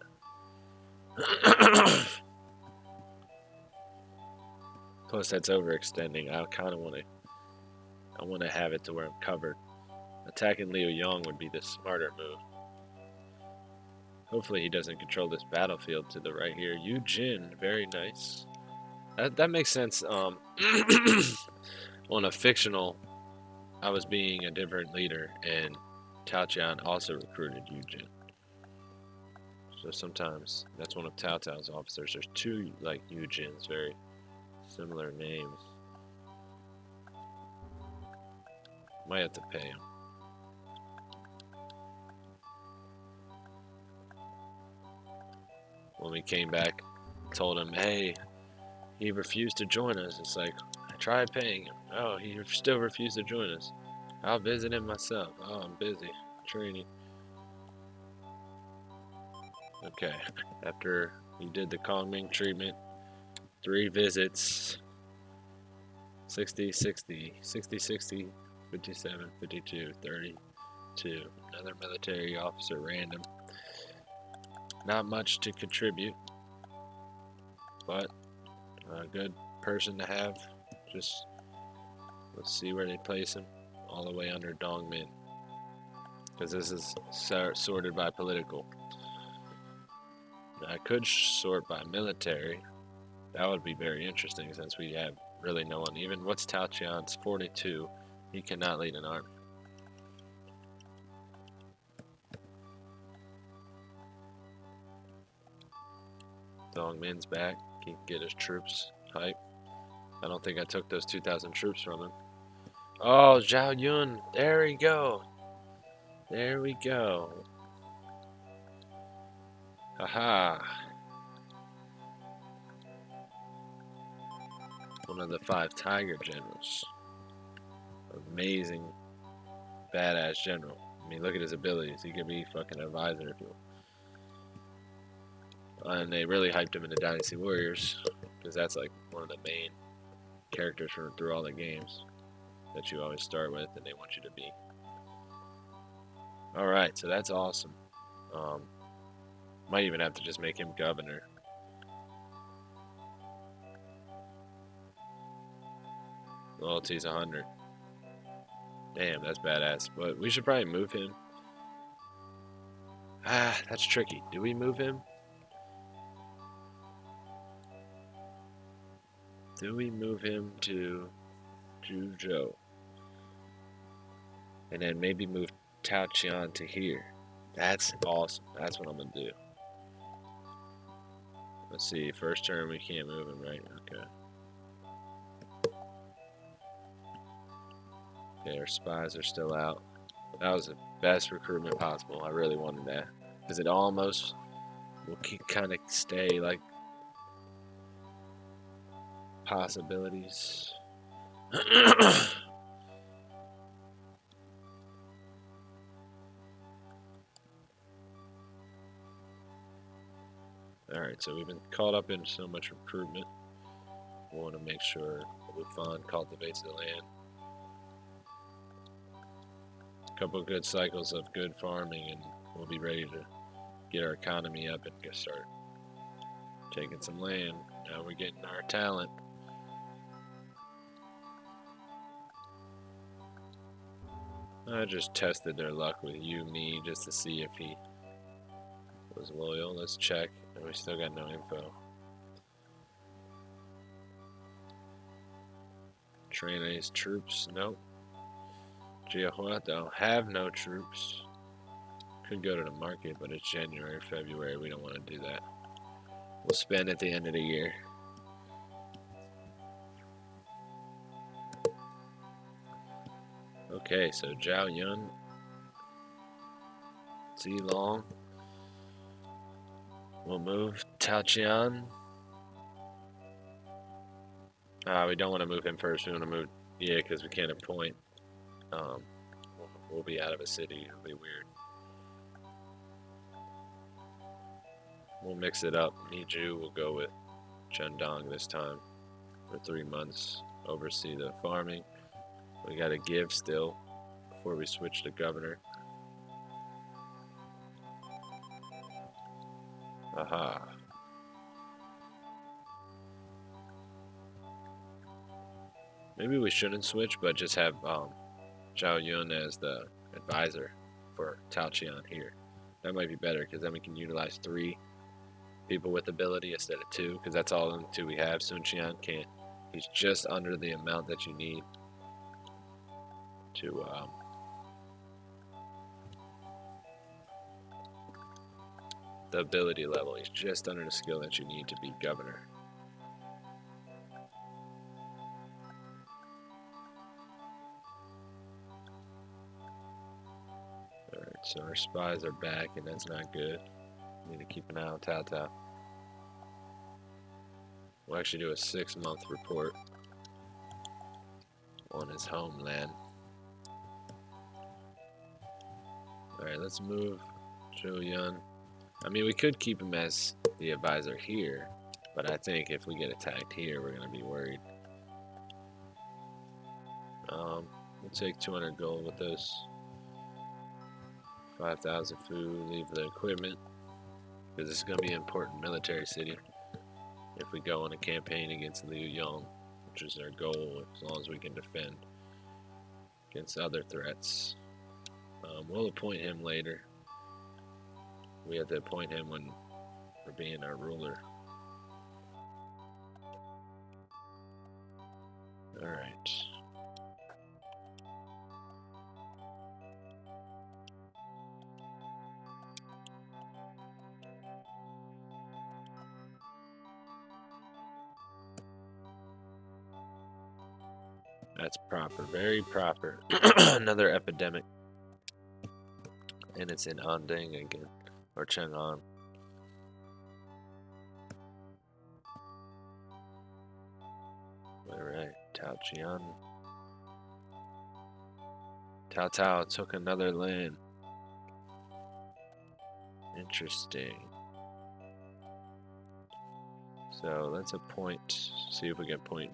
Plus, that's overextending. I kind of want to have it to where I'm covered. Attacking Liu Yong would be the smarter move. Hopefully he doesn't control this battlefield to the right here. Yu Jin, very nice. That makes sense. On a fictional, I was being a different leader, and Tao Qian also recruited Yu Jin. So sometimes that's one of Tao Tao's officers. There's 2 like Yu Jins, very similar names. Might have to pay him. When we came back, told him, hey, he refused to join us. It's like, I tried paying him. Oh, he still refused to join us. I'll visit him myself. Oh, I'm busy training. Okay, after he did the Kongming treatment, 3 visits, 60, 60, 60, 60, 57, 52, 32. Another military officer, random. Not much to contribute, but a good person to have. Just let's see where they place him. All the way under Dongmin, because this is sorted by political. Now, I could sort by military. That would be very interesting since we have really no one. Even what's Tao Qian's 42? He cannot lead an army. Dongmin's back. He can get his troops hype. I don't think I took those 2,000 troops from him. Oh, Zhao Yun. There we go. There we go. Haha. One of the 5 Tiger generals. Amazing, badass general. I mean, look at his abilities. He could be fucking advisor if you will. And they really hyped him into Dynasty Warriors, because that's like one of the main characters through all the games that you always start with, and they want you to be. Alright, so that's awesome. Might even have to just make him governor. Loyalty's 100. Damn, that's badass. But we should probably move him. Ah, that's tricky. Do we move him? Do we move him to Zhuzhou? And then maybe move Tao Qian to here. That's awesome. That's what I'm going to do. Let's see. First turn, we can't move him, right? Okay. Okay, our spies are still out. That was the best recruitment possible. I really wanted that. Because it almost will kind of stay like possibilities. Alright, so we've been caught up in so much recruitment. We want to make sure Lufan cultivates the land. A couple of good cycles of good farming, and we'll be ready to get our economy up and start taking some land. Now we're getting our talent. I just tested their luck with me just to see if he was loyal. Let's check. We still got no info. Train his troops. Nope. Geopolitical have no troops. Could go to the market, but it's January, February. We don't want to do that. We'll spend at the end of the year. Okay, so Zhao Yun, Zilong. We'll move Taoqian. We don't want to move him first. We want to move, yeah, because we can't appoint. We'll be out of a city. It'll be weird. We'll mix it up. Niju will go with Chendong this time for 3 months. Oversee the farming. We got to give still before we switch to governor. Aha. Maybe we shouldn't switch, but just have Zhao Yun as the advisor for Taoqian here. That might be better because then we can utilize 3 people with ability instead of 2, because that's all the 2 we have. Sun Qian can't. He's just under the amount that you need to the ability level. He's just under the skill that you need to be governor. Alright, so our spies are back, and that's not good. We need to keep an eye on Tao Tao. We'll actually do a 6-month report on his homeland. Alright, let's move Zhou Yun. I mean, we could keep him as the advisor here, but I think if we get attacked here, we're going to be worried. We'll take 200 gold with us. 5,000 food, leave the equipment, because this is going to be an important military city if we go on a campaign against Liu Yong, which is our goal, as long as we can defend against other threats. We'll appoint him later. We have to appoint him when we're being our ruler. Alright. That's proper, very proper. Another epidemic. And it's in Anding again, or Chang'an. Alright, Taoqian. Tao Tao took another land. Interesting. So let's appoint, see if we can appoint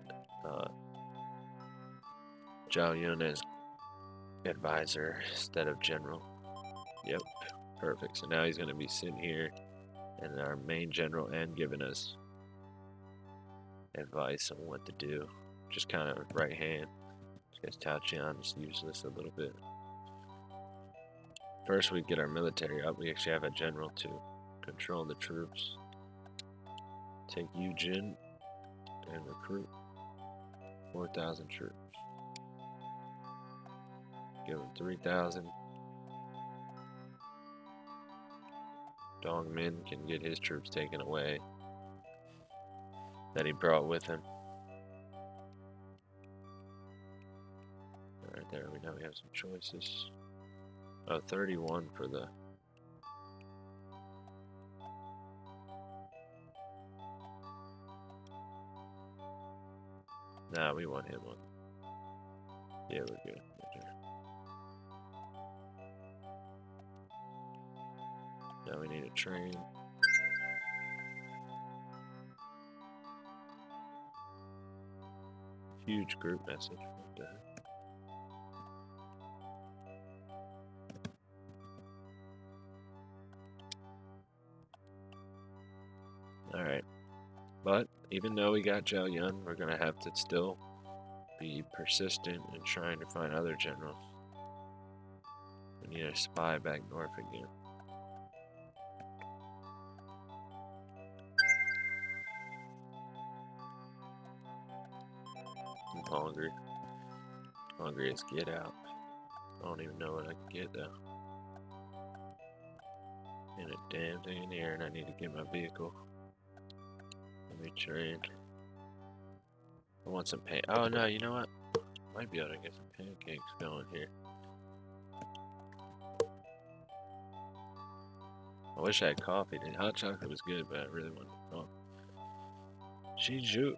Zhao Yun as advisor instead of general. Yep, perfect. So now he's going to be sitting here and our main general and giving us advice on what to do. Just kind of right hand. Because Taoqian is useless a little bit. First we get our military up. We actually have a general to control the troops. Take Yujin and recruit 4,000 troops. Give him 3,000. Dongmin can get his troops taken away that he brought with him. Alright, there we know we have some choices. Oh, 31 for the... Nah, we want him on. Yeah, we're good. Now we need a train. Huge group message. What the heck? Alright. But Even though we got Zhao Yun, we're gonna have to still be persistent in trying to find other generals. We need a spy back north again. I'm hungry. Hungry as get out. I don't even know what I can get though. And a damn thing in the air, and I need to get my vehicle. Let me train. I want some pain. Oh no, you know what? Might be able to get some pancakes going here. I wish I had coffee. The hot chocolate was good, but I really wanted coffee. Shiju,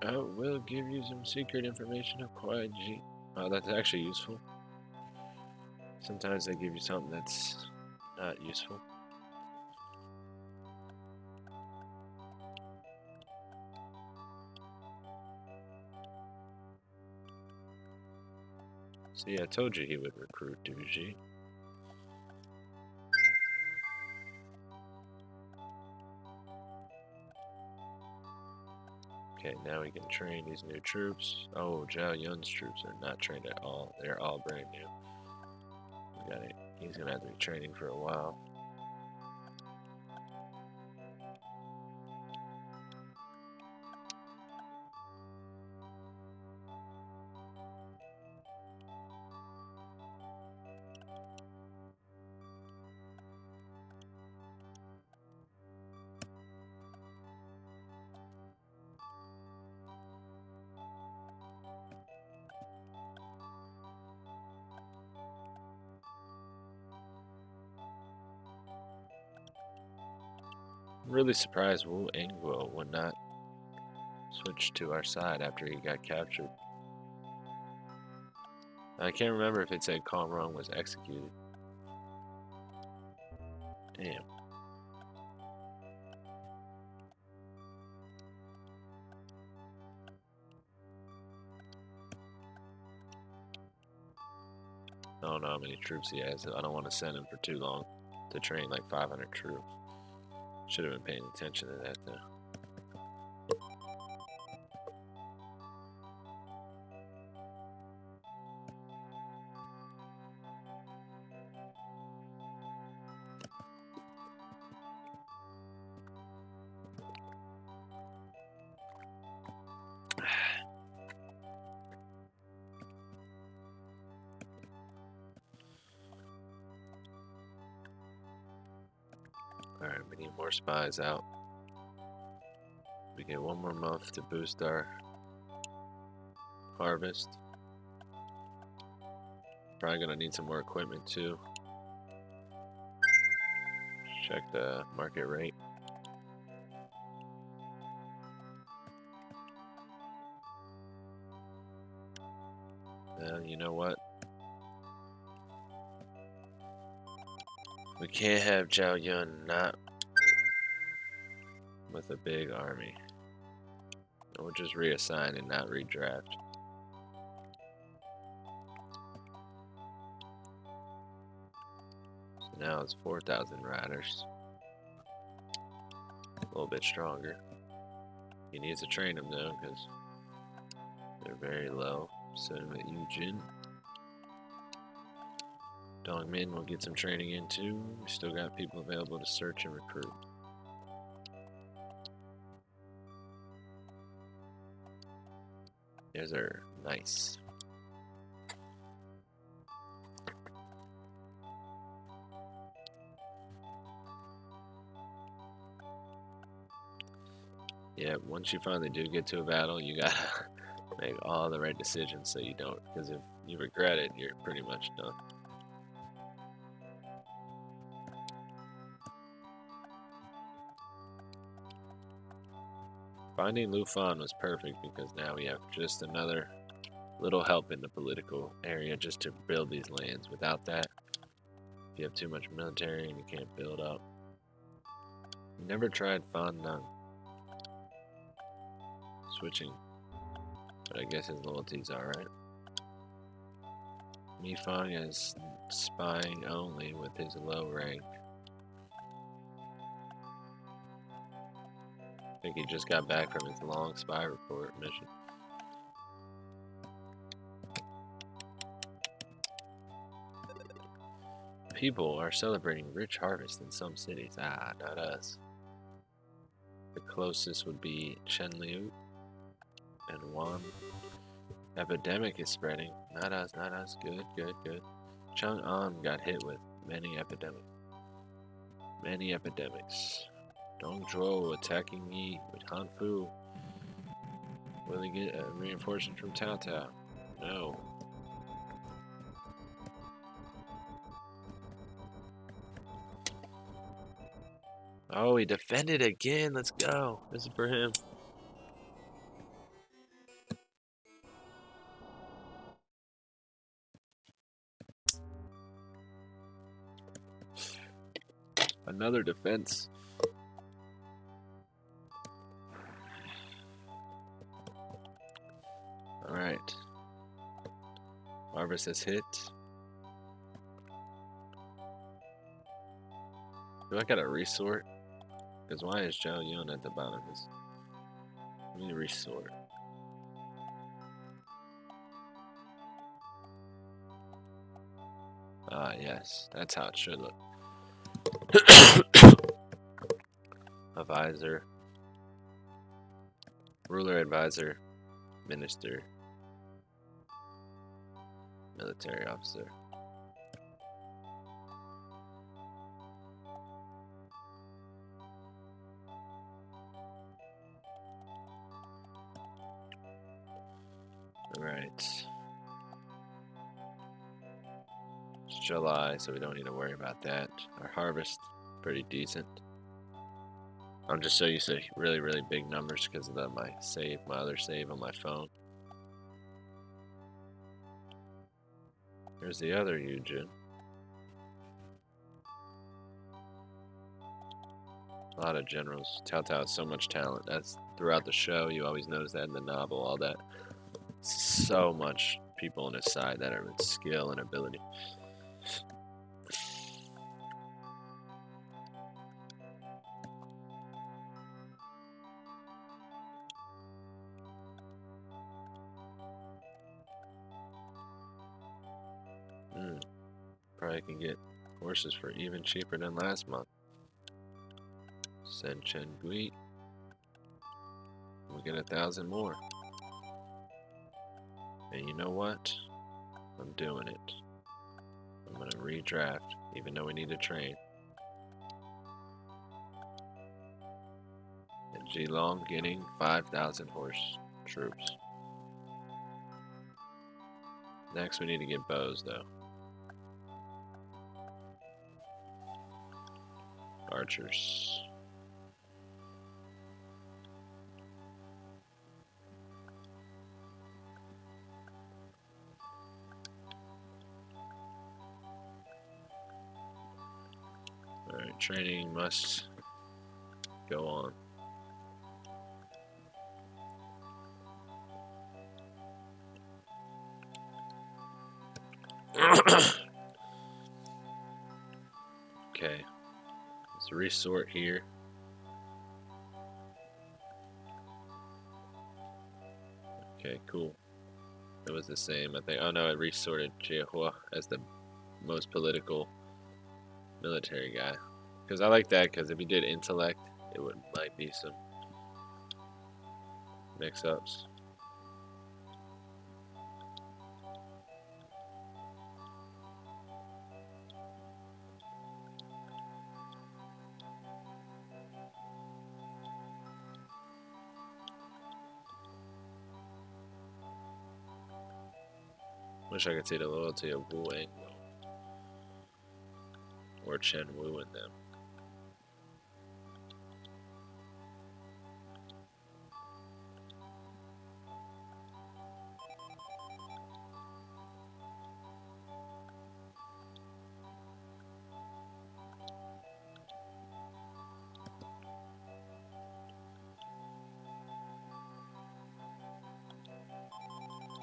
I will give you some secret information of Quiet G. Oh, that's actually useful. Sometimes they give you something that's not useful. See, I told you he would recruit Duji. Okay, now we can train these new troops. Oh, Zhao Yun's troops are not trained at all. They're all brand new. We got it. He's gonna have to be training for a while. I'm really surprised Wu Engguo would not switch to our side after he got captured. I can't remember if it said Kong Rong was executed. Damn. I don't know how many troops he has. I don't want to send him for too long to train like 500 troops. Should have been paying attention to that though. Alright, we need more spies out. We get one more month to boost our harvest. Probably gonna need some more equipment too. Check the market rate. Well, you know what? We can't have Zhao Yun not with a big army. We'll just reassign and not redraft. So now it's 4,000 riders. A little bit stronger. He needs to train them though, because they're very low. Send with Yujin. Dongmin will get some training in too. We still got people available to search and recruit. There's our nice. Yeah, once you finally do get to a battle, you gotta make all the right decisions so you don't, because if you regret it, you're pretty much done. Finding Lufan was perfect because now we have just another little help in the political area just to build these lands. Without that, if you have too much military and you can't build up. Never tried Fan Nang. Switching. But I guess his loyalty's alright. Mi Fang is spying only with his low rank. I think he just got back from his long spy report mission. People are celebrating rich harvest in some cities. Ah, not us. The closest would be Chenliu and Wan. Epidemic is spreading. Not us, not us. Good, good, good. Chang'an got hit with many epidemics. Many epidemics. Dongzhuo attacking Yi with Hanfu. Will they get a reinforcement from Tao Tao? No. Oh, he defended again. Let's go. This is for him. Another defense. Alright. Harvest has hit. Do I gotta resort? Because why is Zhao Yun at the bottom? Let me resort. Ah, yes. That's how it should look. Advisor. Ruler, advisor. Minister. Military officer. Alright. It's July, so we don't need to worry about that. Our harvest, pretty decent. I'm just so used to really, really big numbers because of my other save on my phone. Here's the other Yujin. A lot of generals. Tao Tao has so much talent. That's throughout the show. You always notice that in the novel, all that. So much people on his side that are with skill and ability. Probably can get horses for even cheaper than last month. Send Chen Gui. We get 1,000 more. And you know what? I'm doing it. I'm gonna redraft, even though we need to train. And Geelong getting 5,000 horse troops. Next, we need to get bows, though. Archers. Alright, training must go on. Okay, let's resort here. Okay, cool. It was the same, I think. Oh no, it resorted Jiehua as the most political military guy. Because I like that, because if he did intellect, it might be some mix-ups. Wish I could see the loyalty of Wu Anglo or Chen Wu in them.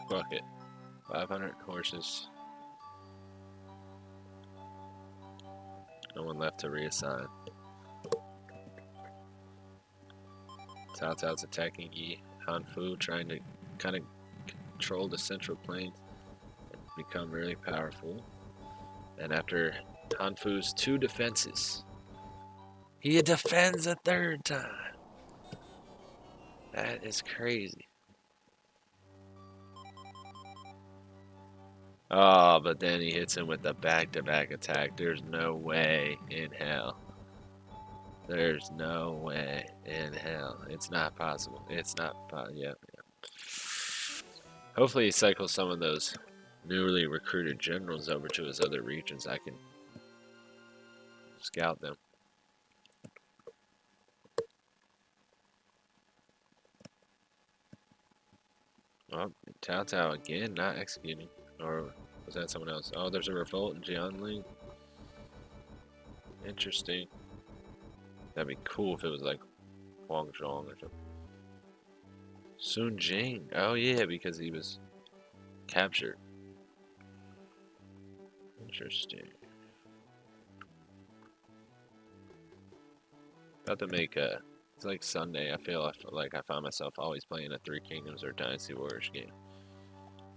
Fuck it. 500 horses. No one left to reassign. Cao Cao's attacking Yi Hanfu, trying to kind of control the central plains and become really powerful. And after Hanfu's 2 defenses, he defends a 3rd time. That is crazy. Oh, but then he hits him with the back-to-back attack. There's no way in hell. There's no way in hell. It's not possible. It's not possible. Yeah. Hopefully he cycles some of those newly recruited generals over to his other regions. I can scout them. Oh, Cao Cao again, not executing. Or was that someone else? Oh, there's a revolt in Jianling. Interesting. That'd be cool if it was like Huangzhong or something. Sun Jing. Oh yeah, because he was captured. Interesting. About to make a. It's like Sunday. I feel like I find myself always playing a Three Kingdoms or Dynasty Warriors game.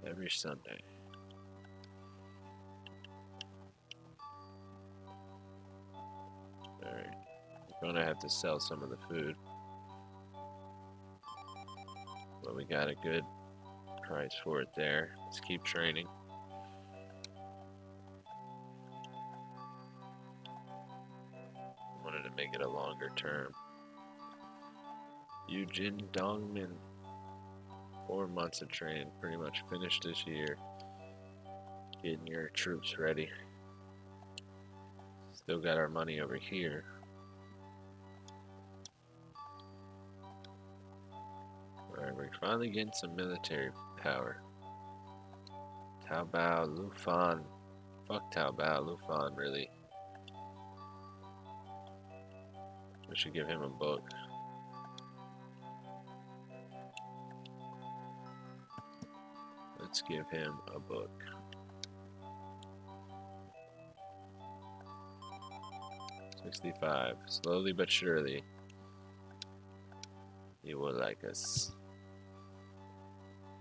Every Sunday. Alright. I'm gonna have to sell some of the food. But we got a good price for it there. Let's keep training. Wanted to make it a longer term. Eugene Dongmin. 4 months of training, pretty much finished this year. Getting your troops ready. Still got our money over here. Alright, we're finally getting some military power. Taobao, Lufan. Fuck Taobao, Lufan, really. We should give him a book. Let's give him a book. $65. Slowly but surely, he will like us.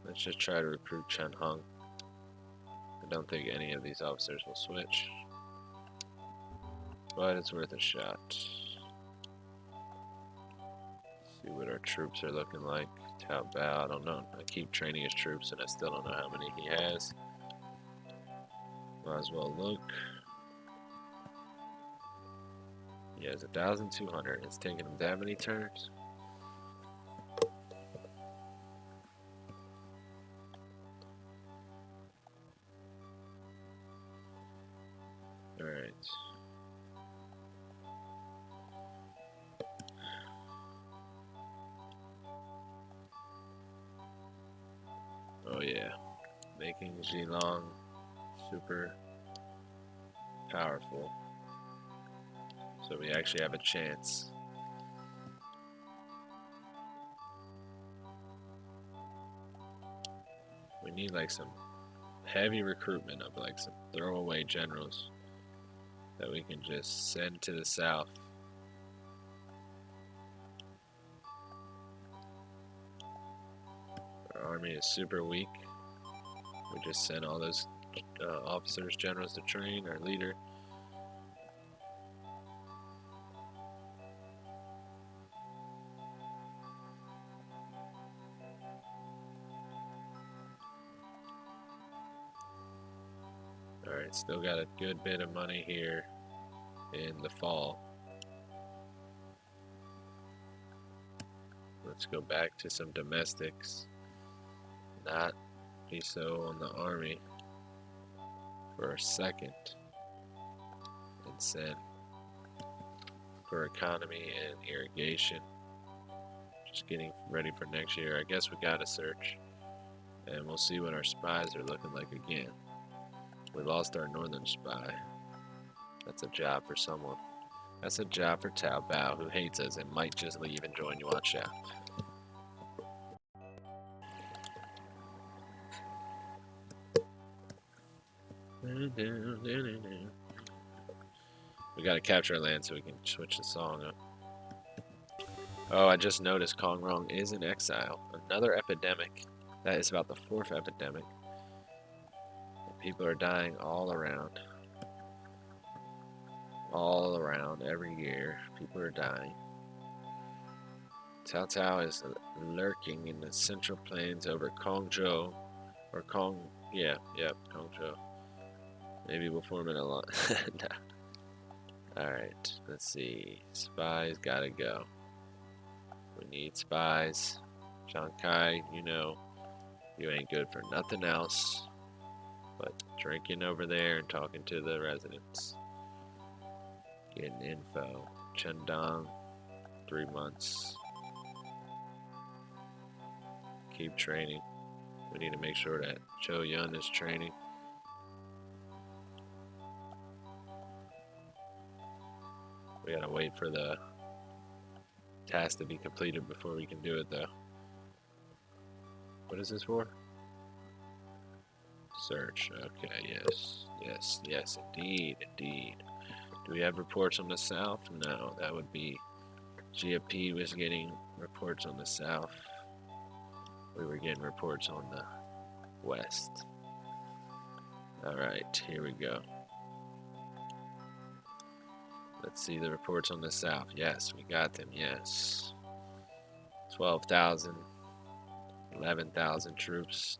Let's just try to recruit Chen Hong. I don't think any of these officers will switch, but it's worth a shot. See what our troops are looking like. Tao Bao, I don't know. I keep training his troops and I still don't know how many he has. Might as well look. He has 1,200. It's taking him that many turns. Alright. Oh yeah. Making Zilong super powerful. So we actually have a chance. We need like some heavy recruitment of like some throwaway generals that we can just send to the south. Our army is super weak. We just sent all those officers, generals to train, our leader. Alright, still got a good bit of money here in the fall. Let's go back to some domestics. Not be so on the army for a second. And send for economy and irrigation. Just getting ready for next year. I guess we gotta search. And we'll see what our spies are looking like again. We lost our northern spy. That's a job for someone. That's a job for Tao Bao, who hates us and might just leave and join Yuan Shao. We gotta capture land so we can switch the song up. Oh, I just noticed Kong Rong is in exile. Another epidemic. That is about the fourth epidemic. People are dying all around. All around, every year. People are dying. Cao Cao is lurking in the central plains over Kongzhou. Or Kong. Yeah, Kongzhou. Maybe we'll form an alliance. Nah. Alright, let's see. Spies gotta go. We need spies. Chiang Kai, you know, you ain't good for nothing else but drinking over there and talking to the residents. Getting info. Chendong, 3 months. Keep training. We need to make sure that Cho Yun is training. We gotta wait for the task to be completed before we can do it, though. What is this for? Search. Okay, yes, indeed. Do we have reports on the south? No, that would be GFP was getting reports on the south. We were getting reports on the west. Alright, here we go. Let's see the reports on the south. Yes, we got them, yes. 12,000, 11,000 troops,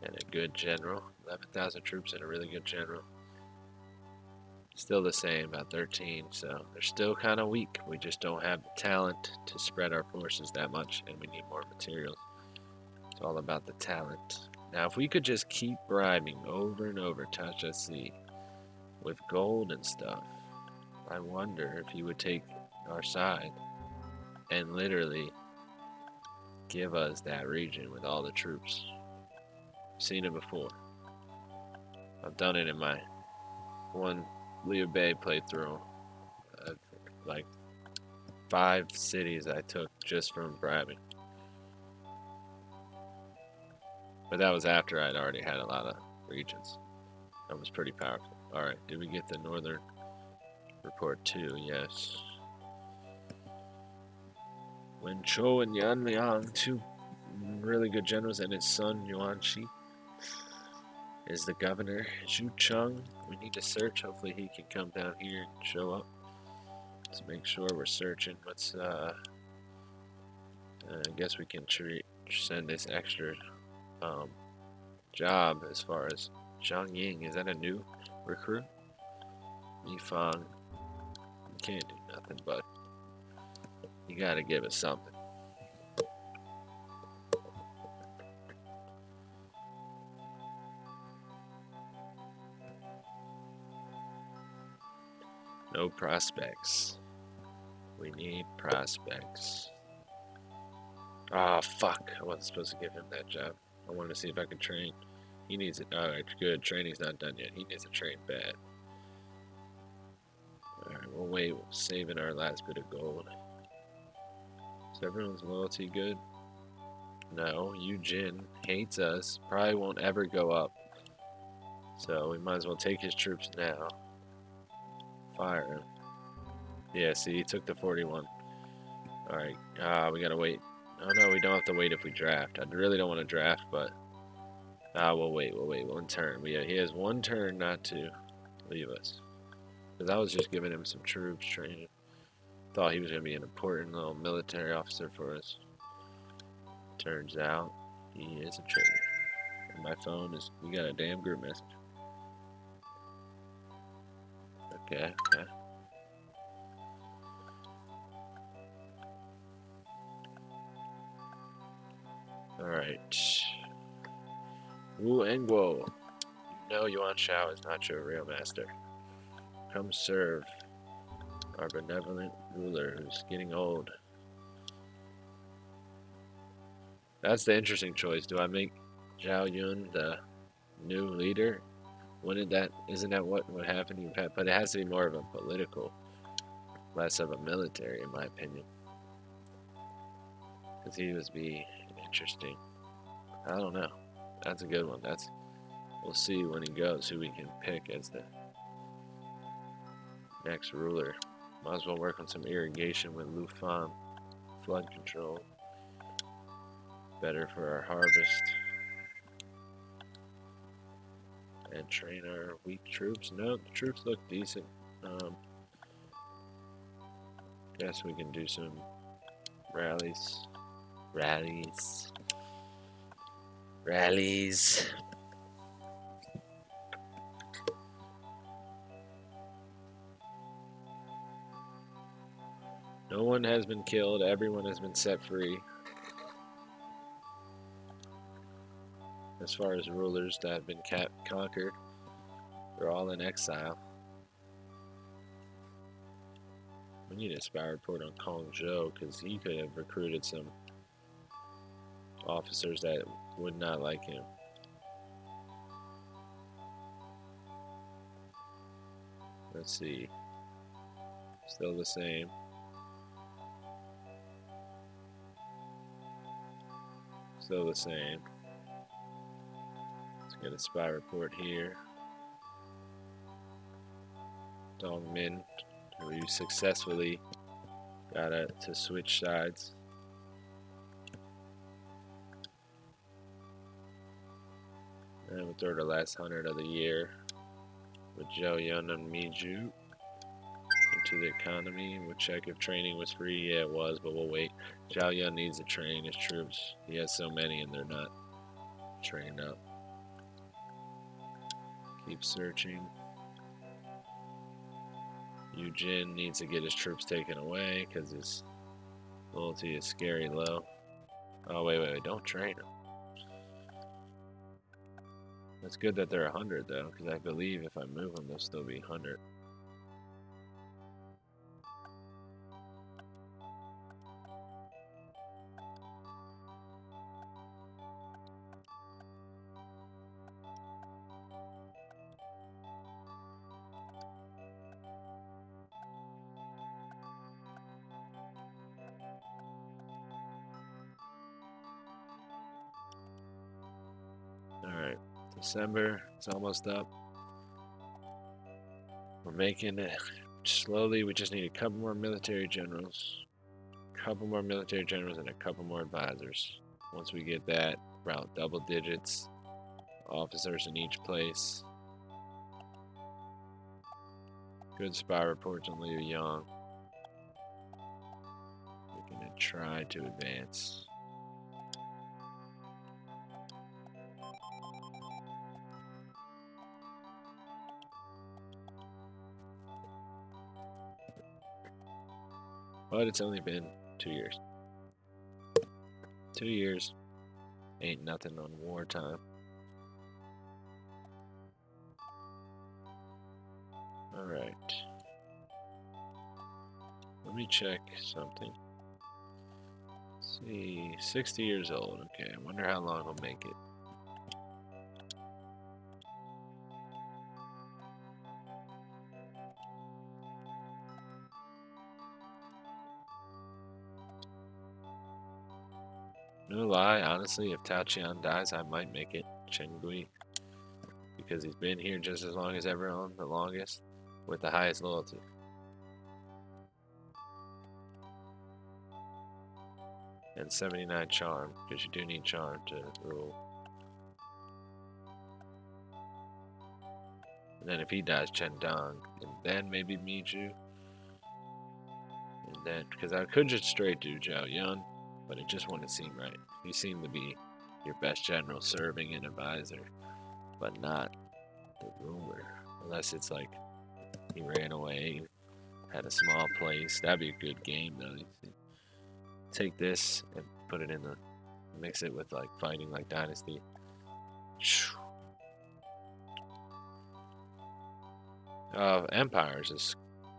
and a good general. 11,000 troops and a really good general. Still the same, about 13, so they're still kind of weak. We just don't have the talent to spread our forces that much, and we need more materials. It's all about the talent. Now, if we could just keep bribing over and over Tasha C with gold and stuff, I wonder if he would take our side and literally give us that region with all the troops. I've seen it before. I've done it in my one Liu Bei playthrough. Like 5 cities I took just from bribing. But that was after I'd already had a lot of regions. That was pretty powerful. Alright, did we get the northern report too? Yes. Wen Chou and Yan Liang, 2 really good generals, and his son Yuan Shi is the governor. Zhu Cheng, we need to search. Hopefully he can come down here and show up. Let's make sure we're searching. Let's I guess we can send this extra job as far as Zhang Ying. Is that a new recruit? Yifang, you can't do nothing, but you gotta give us something. No prospects. We need prospects. Ah, fuck. I wasn't supposed to give him that job. I wanted to see if I could train. He needs it. Alright, good. Training's not done yet. He needs to train bad. Alright, we'll wait. We're saving our last bit of gold. Is everyone's loyalty good? No. Yu Jin hates us. Probably won't ever go up. So we might as well take his troops now. Fire him. Yeah, see, he took the 41. Alright, we gotta wait. Oh no, we don't have to wait if we draft. I really don't want to draft, but we'll wait. One turn. He has 1 turn not to leave us. Because I was just giving him some troops training. Thought he was going to be an important little military officer for us. Turns out, he is a traitor. And my phone is, we got a damn group message. Okay. Alright. Wu Engwo. You know Yuan Shao is not your real master. Come serve our benevolent ruler who's getting old. That's the interesting choice. Do I make Zhao Yun the new leader? Isn't that what would happen? But it has to be more of a political, less of a military, in my opinion. Because he would be interesting. I don't know. That's a good one. We'll see when he goes who we can pick as the next ruler. Might as well work on some irrigation with Lufan. Flood control. Better for our harvest. And train our weak troops. No, the troops look decent. Guess we can do some rallies. Rallies. No one has been killed. Everyone has been set free. As far as rulers that have been conquered, they're all in exile. We need a spy report on Kong Zhou because he could have recruited some officers that would not like him. Let's see. Still the same. Still the same. Let's get a spy report here. Dongmin, where you successfully got to switch sides. And we'll throw the last 100 of the year with Zhou Yun and Miju into the economy. We'll check if training was free. Yeah, it was, but we'll wait. Zhou Yun needs to train his troops. He has so many and they're not trained up. Keep searching. Yu Jin needs to get his troops taken away because his loyalty is scary low. Oh, wait, don't train him. It's good that they're 100 though, because I believe if I move them, they'll still be 100. Alright, December, it's almost up. We're making it slowly. We just need a couple more military generals. A couple more military generals and a couple more advisors. Once we get that, around double digits, officers in each place. Good spy reports on Liu Yang. We're going to try to advance. But it's only been 2 years. 2 years ain't nothing on wartime. Alright. Let me check something. Let's see, 60 years old. Okay, I wonder how long I'll make it. No lie, honestly, if Tao Qian dies, I might make it Chen Gui. Because he's been here just as long as everyone, the longest, with the highest loyalty. And 79 charm, because you do need charm to rule. And then if he dies, Chen Dong, and then maybe Miju. And then, because I could just straight do Zhao Yun, but it just wouldn't seem right. You seem to be your best general serving an advisor, but not the ruler. Unless it's like he ran away, had a small place. That'd be a good game though. Take this and put it in the, mix it with like fighting like Dynasty. Empires is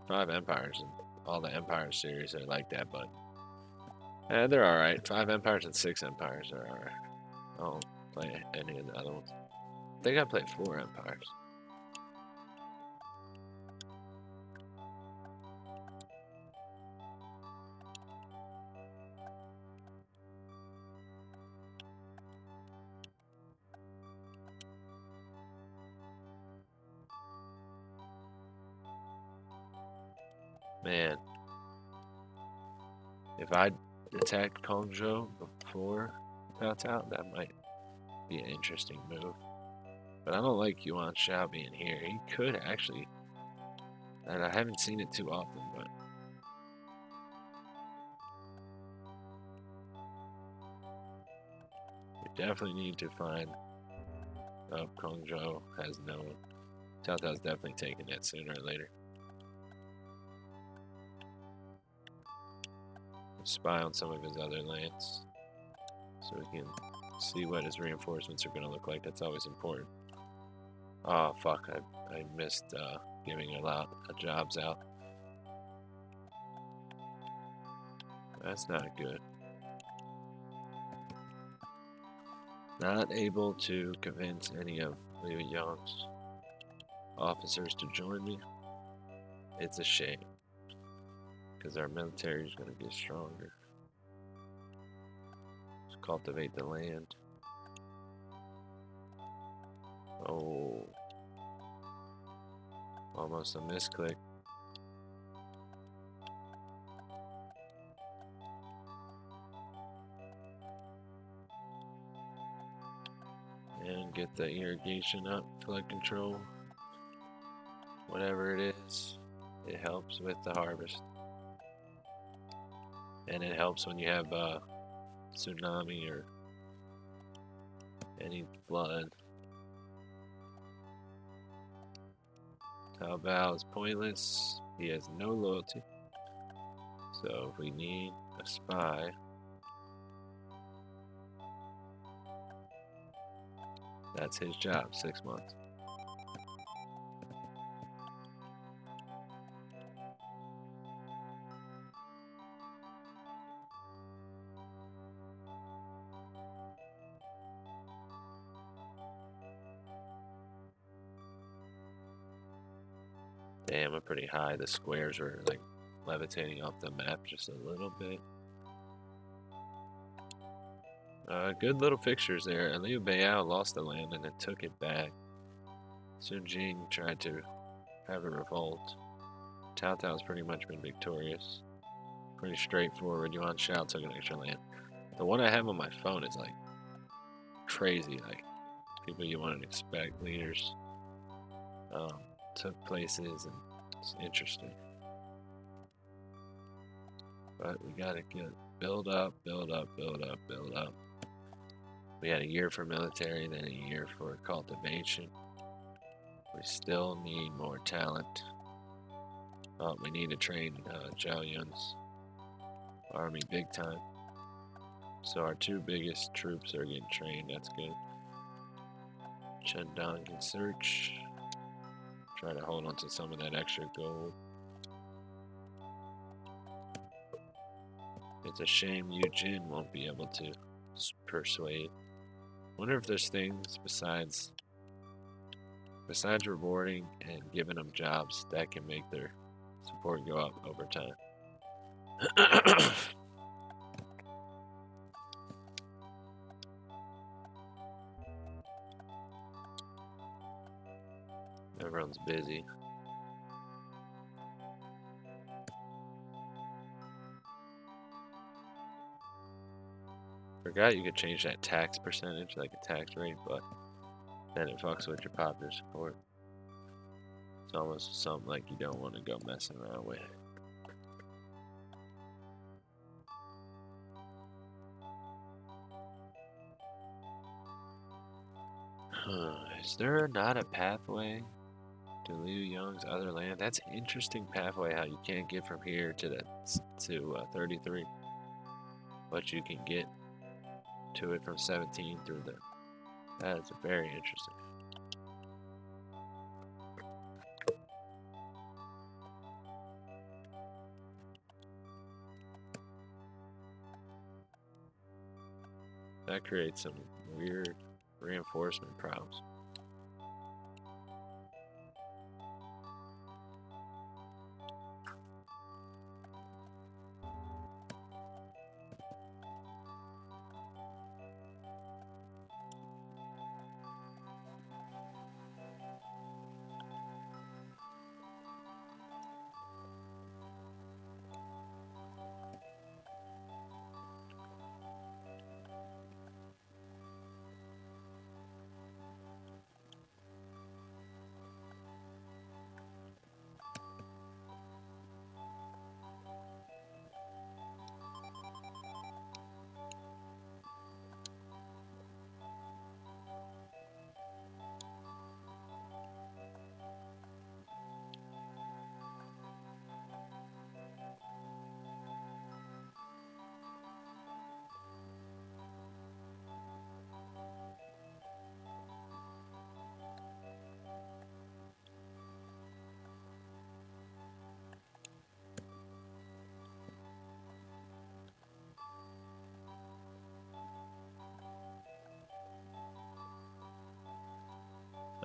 5 empires, and all the Empire series are like that, but they're alright. 5 empires and 6 empires are alright. I don't play any of the other ones. I think I played 4 empires. Man, if I attacked Kongzhou before Cao Cao, that might be an interesting move. But I don't like Yuan Shao being here. He could actually, and I haven't seen it too often, but we definitely need to find Kongzhou has known. Cao Cao's definitely taking it sooner or later. Spy on some of his other lands so we can see what his reinforcements are going to look like. That's always important. Oh, fuck. I missed giving a lot of jobs out. That's not good. Not able to convince any of Liu Yang's officers to join me. It's a shame. Because our military is going to get stronger. Let's cultivate the land. Oh. Almost a misclick. And get the irrigation up, flood control. Whatever it is, it helps with the harvest. And it helps when you have tsunami or any flood. Cao Bao is pointless. He has no loyalty. So if we need a spy, that's his job, 6 months. Damn, we're pretty high. The squares were like levitating off the map just a little bit. Good little fixtures there. And Liu Biao lost the land and then took it back. Sun Jing tried to have a revolt. Cao Cao's pretty much been victorious. Pretty straightforward. Yuan Shao took an extra land. The one I have on my phone is like crazy. Like people you wouldn't expect, leaders. Took places, and it's interesting. But we gotta build up. We had a year for military, then a year for cultivation. We still need more talent. We need to train Zhao Yun's army big time. So our two biggest troops are getting trained. That's good. Chen Dong can search. Try to hold on to some of that extra gold. It's a shame Yu Jin won't be able to persuade. Wonder if there's things besides rewarding and giving them jobs that can make their support go up over time. Everyone's busy. Forgot you could change that tax percentage, like a tax rate, but then it fucks with your popular support. It's almost something like you don't want to go messing around with. Is there not a pathway to Liu Yang's other land? That's an interesting pathway. How you can't get from here to 33, but you can get to it from 17 through the. That is very interesting. That creates some weird reinforcement problems.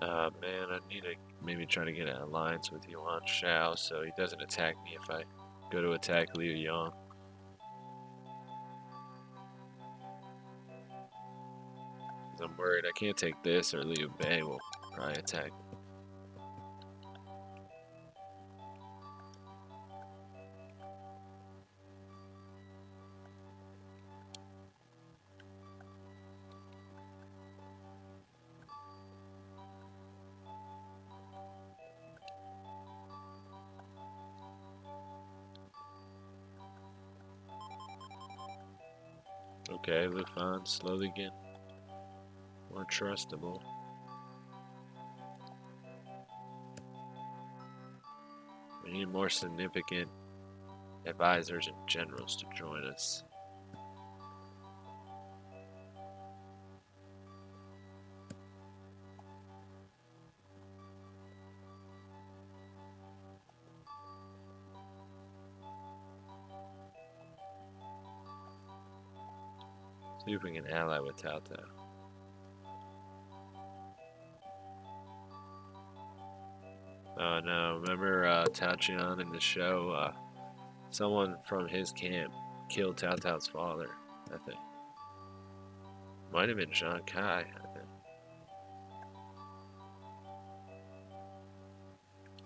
Man, I need to maybe try to get an alliance with Yuan Shao so he doesn't attack me if I go to attack Liu Yang. 'Cause I'm worried I can't take this or Liu Bei will probably attack. Okay, Lufan slowly getting more trustable. We need more significant advisors and generals to join us. See if we can ally with Tao Tao. Oh no, remember Tao Qian in the show? Someone from his camp killed Tao Tao's father, I think. Might have been Zhang Kai, I think.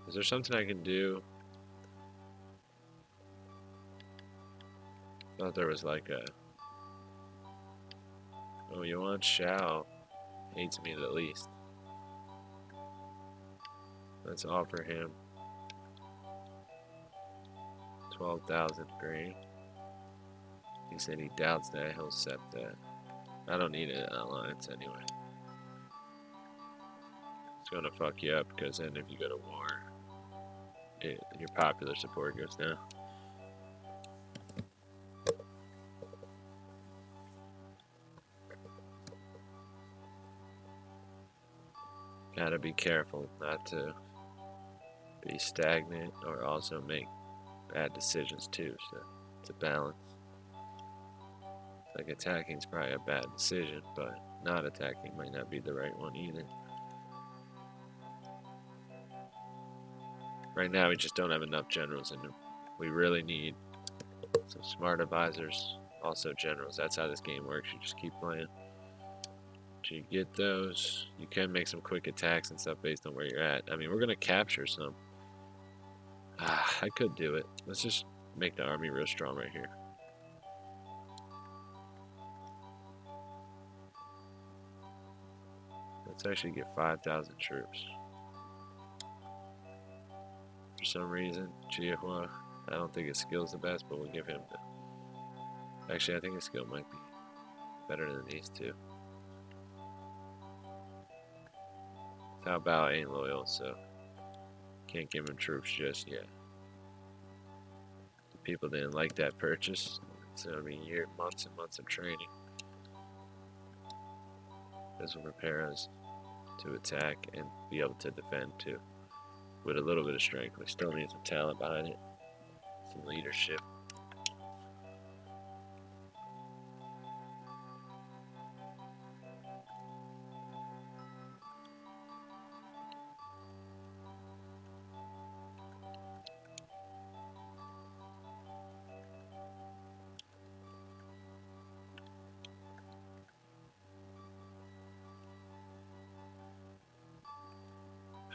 Is there something I can do? I thought there was like a... Oh, Yuan Shao hates me the least. Let's offer him 12,000 grain. He said he doubts that he'll accept that. I don't need an alliance anyway. It's gonna fuck you up because then if you go to war, your popular support goes down. Gotta be careful not to be stagnant or also make bad decisions too, so it's a balance. Like attacking is probably a bad decision, but not attacking might not be the right one either. Right now we just don't have enough generals in them. We really need some smart advisors, also generals. That's how this game works. You just keep playing. Till you get those, you can make some quick attacks and stuff based on where you're at. I mean, we're gonna capture some. I could do it. Let's just make the army real strong right here. Let's actually get 5,000 troops. For some reason, Chihuahua, I don't think his skill's the best, but we'll give him the... Actually, I think his skill might be better than these two. How about ain't loyal, so can't give him troops just yet. The people didn't like that purchase, so I mean, months and months of training. This will prepare us to attack and be able to defend too. With a little bit of strength, we still need some talent behind it, some leadership.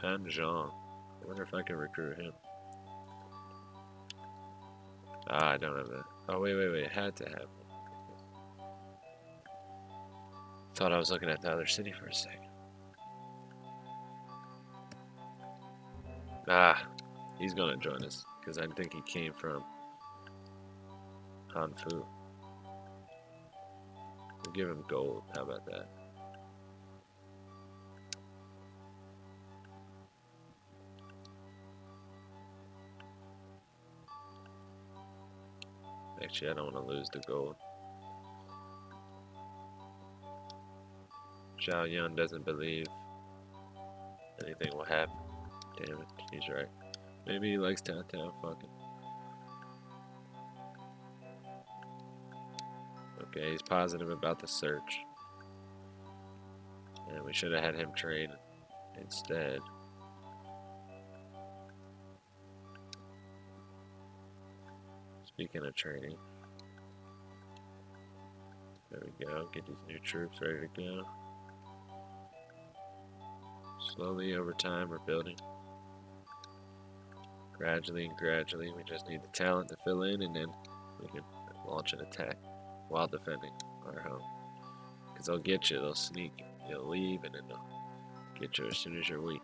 Han Zhang. I wonder if I can recruit him. I don't have that. Oh, wait. I had to have one. Thought I was looking at the other city for a second. He's gonna join us because I think he came from Hanfu. We'll give him gold. How about that? Actually, I don't want to lose the gold. Zhao Yun doesn't believe anything will happen. Damn it, he's right. Maybe he likes Tao Tao, fuck it. Okay, he's positive about the search. And we should have had him train instead. Speaking of training, there we go. Get these new troops ready to go. Slowly over time, we're building. Gradually and gradually, we just need the talent to fill in, and then we can launch an attack while defending our home. Because they'll get you, they'll sneak, you'll leave, and then they'll get you as soon as you're weak.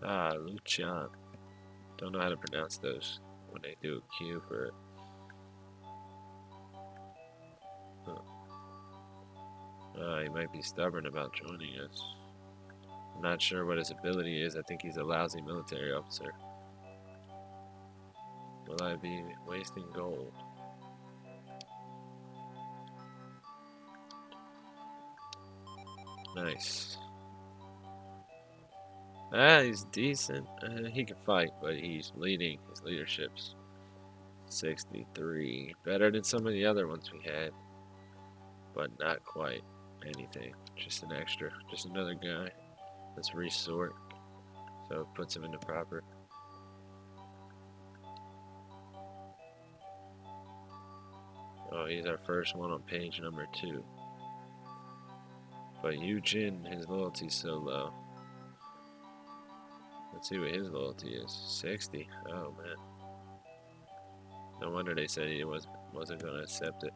Ah, Lucian. Don't know how to pronounce those when they do a Q for it. He might be stubborn about joining us. I'm not sure what his ability is. I think he's a lousy military officer. Will I be wasting gold? Nice. Ah, he's decent. He can fight, but he's leading. His leadership's 63. Better than some of the other ones we had, but not quite anything. Just an extra. Just another guy. Let's resort. So it puts him into proper. Oh, he's our first one on page number 2. But Eugene, his loyalty's so low. Let's see what his loyalty is. 60. Oh man. No wonder they said he wasn't gonna accept it.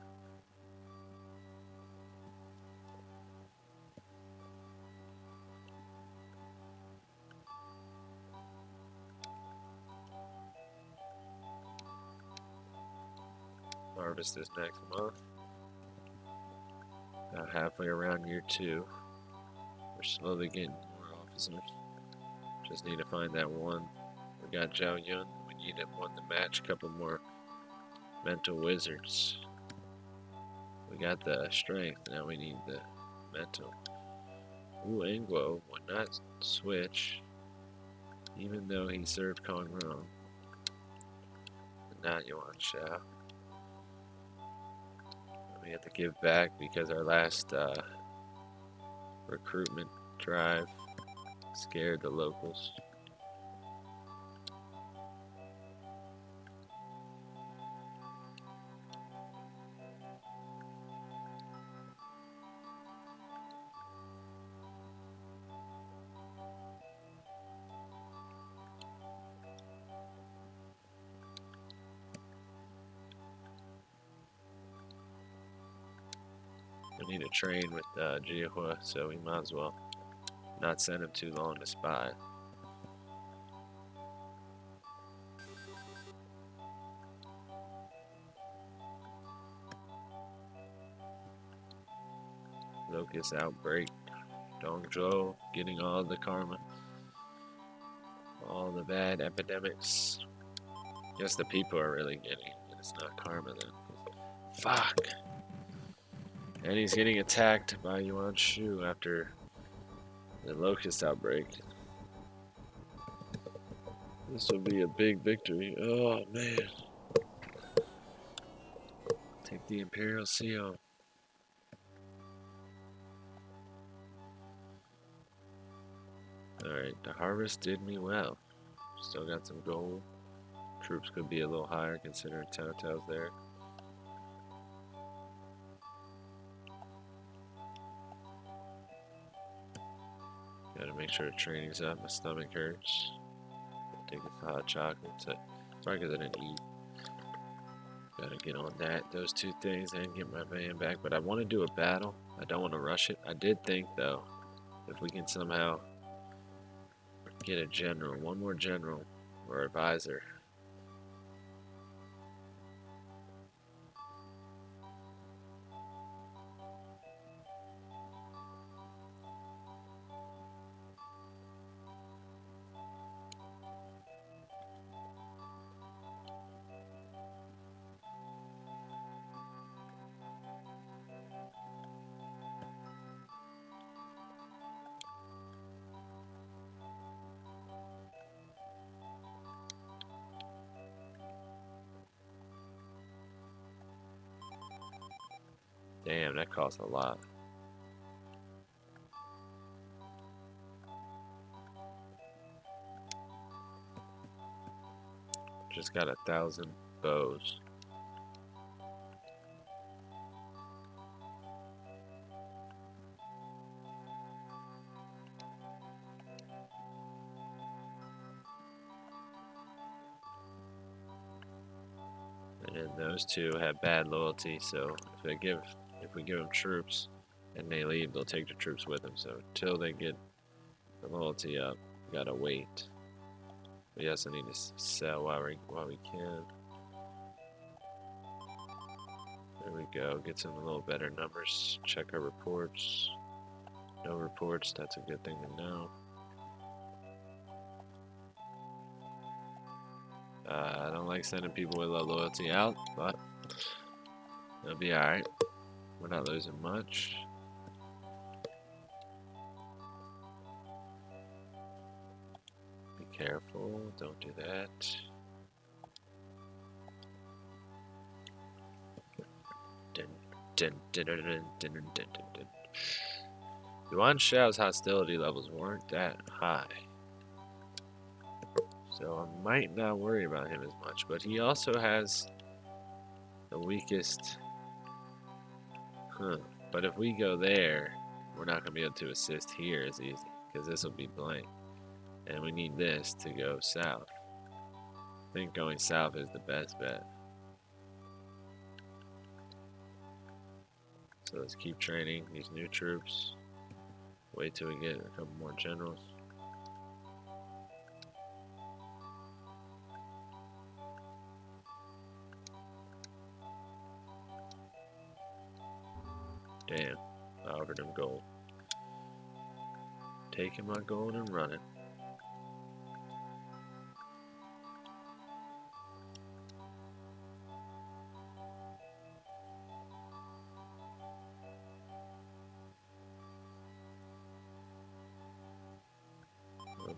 Harvest is next month. Halfway around year 2. We're slowly getting more officers. Just need to find that one. We got Zhao Yun. We need him one to match. A couple more mental wizards. We got the strength. Now we need the mental. Wu Engguo would not switch, even though he served Kong Rong. Not Yuan Shao. We have to give back because our last recruitment drive scared the locals. We need to train with Jiahua, so we might as well not send him too long to spy. Locust outbreak. Dongzhou getting all the karma. All the bad epidemics. Guess the people are really getting it. It's not karma then. Fuck. And he's getting attacked by Yuan Shu after the locust outbreak. This will be a big victory. Oh man. Take the Imperial Seal. Alright, the harvest did me well. Still got some gold. Troops could be a little higher considering Tao Tao's there. Gotta make sure the training's up. My stomach hurts. I think it's hot chocolate. Sorry because I didn't eat. Gotta get on that. Those two things and get my van back. But I want to do a battle. I don't want to rush it. I did think though, if we can somehow Get a general. One more general or advisor. Damn, that costs a lot. Just got 1,000 bows. And those two have bad loyalty, so if we give them troops and they leave, they'll take the troops with them. So until they get the loyalty up, we gotta wait. We also need to sell while we can. There we go. Get some a little better numbers. Check our reports. No reports. That's a good thing to know. I don't like sending people with low loyalty out, but it'll be alright. We're not losing much. Be careful. Don't do that. Yuan Shao's hostility levels weren't that high, so I might not worry about him as much, but he also has the weakest. But if we go there, we're not going to be able to assist here as easy, because this will be blank, and we need this to go south. I think going south is the best bet. So let's keep training these new troops. Wait till we get a couple more generals. Damn, I offered him gold. Taking my gold and running.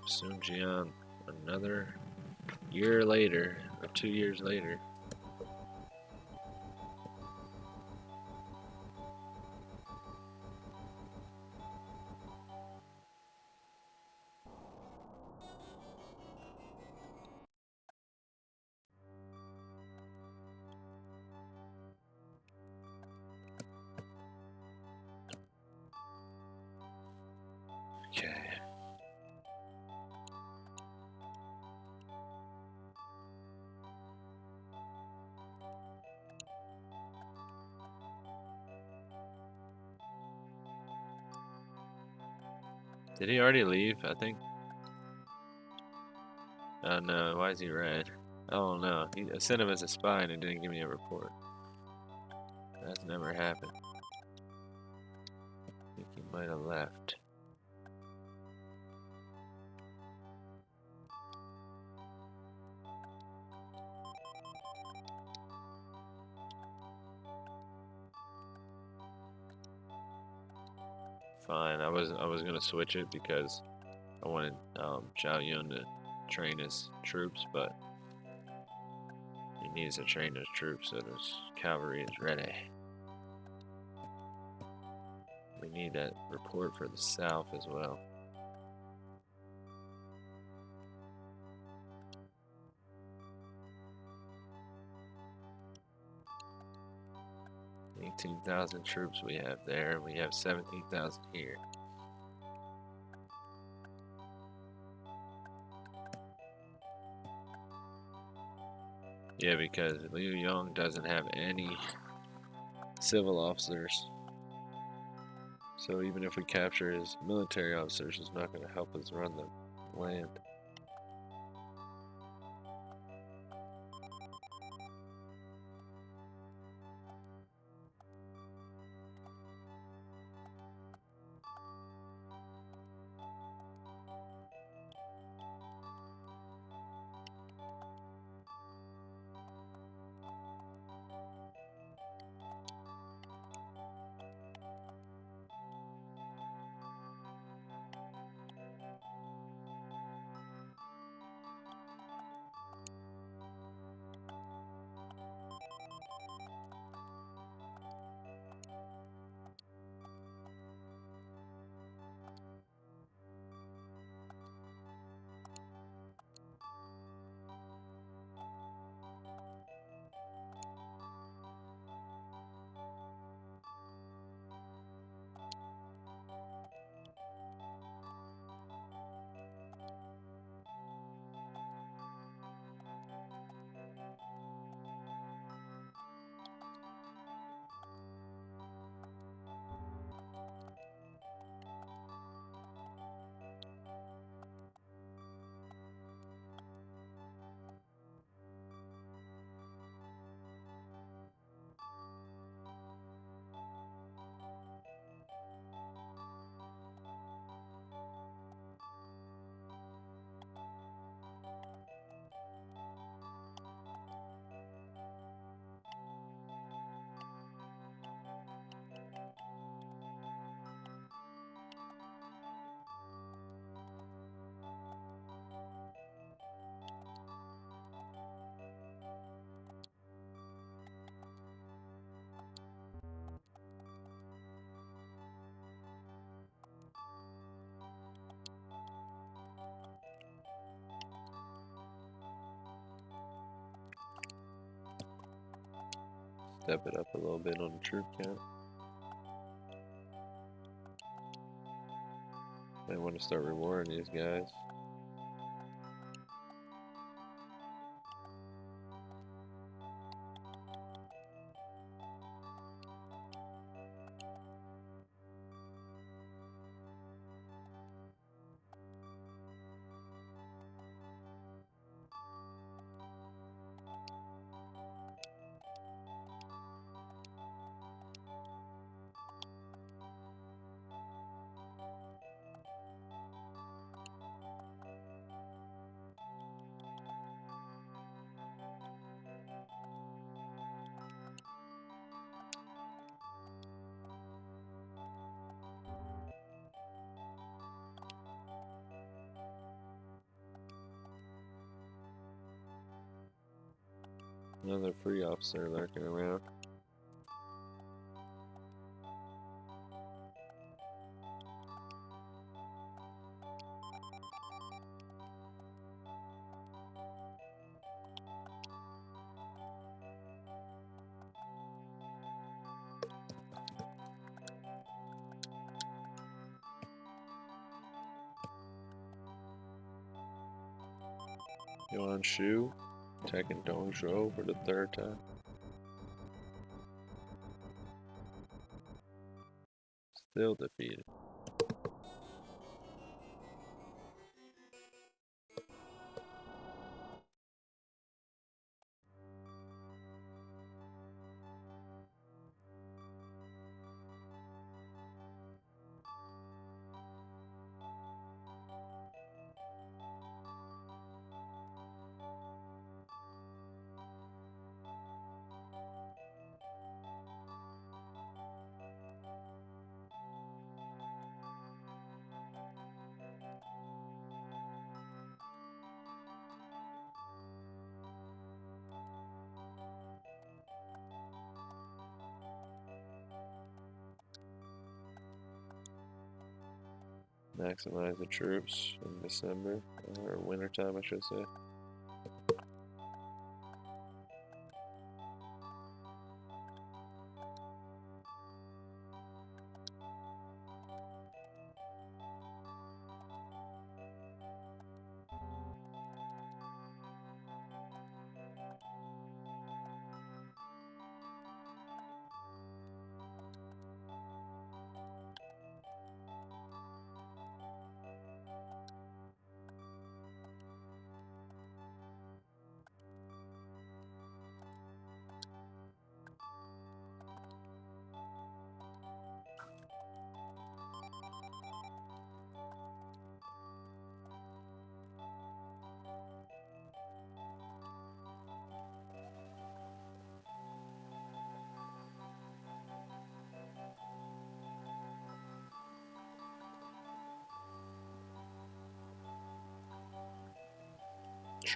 Sun Jian, another year later, or 2 years later. Okay. Did he already leave? I think. Oh no, why is he red? Oh no, I sent him as a spy and it didn't give me a report. That's never happened. I think he might have left. Fine, I was gonna switch it because I wanted Zhao Yun to train his troops, but he needs to train his troops so his cavalry is ready. We need that report for the south as well. $18,000 troops we have there, and we have 17,000 here. Yeah, because Liu Yong doesn't have any civil officers. So even if we capture his military officers, it's not going to help us run the land. Step it up a little bit on the troop count. Might want to start rewarding these guys. Another free officer lurking around. Yuan Shu, attacking Dongzhou for the third time. Still defeated. Maximize the troops in December, or wintertime, I should say.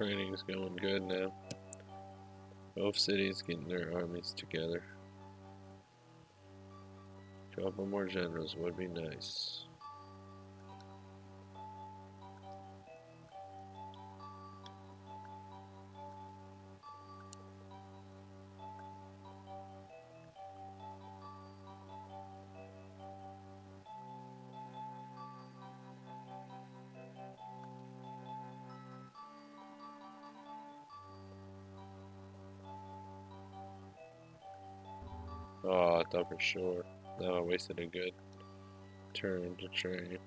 training's going good now. Both cities getting their armies together. A couple more generals would be nice. Oh, I thought for sure. No, I wasted a good turn to train.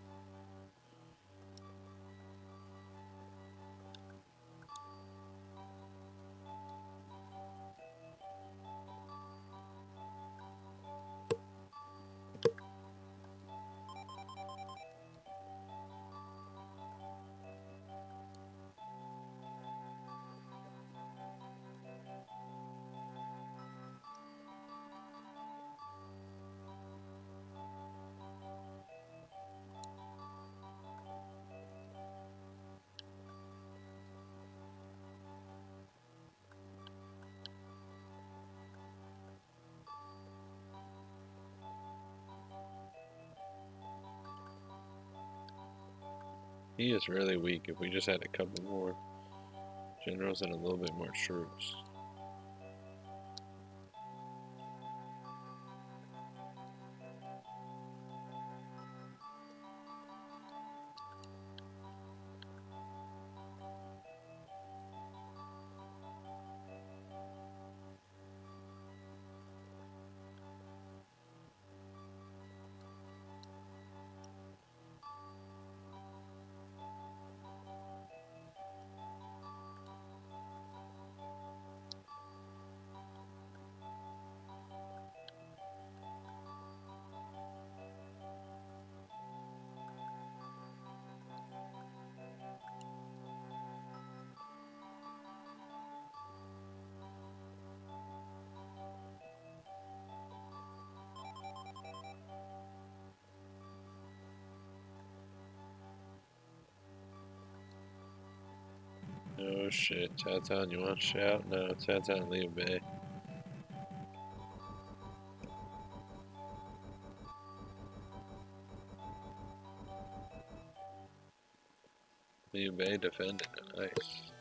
He is really weak. If we just had a couple more generals and a little bit more troops. Oh shit, Tatan, you want to shout? No, Tatan, Liu Bei. Liu Bei defended it, nice.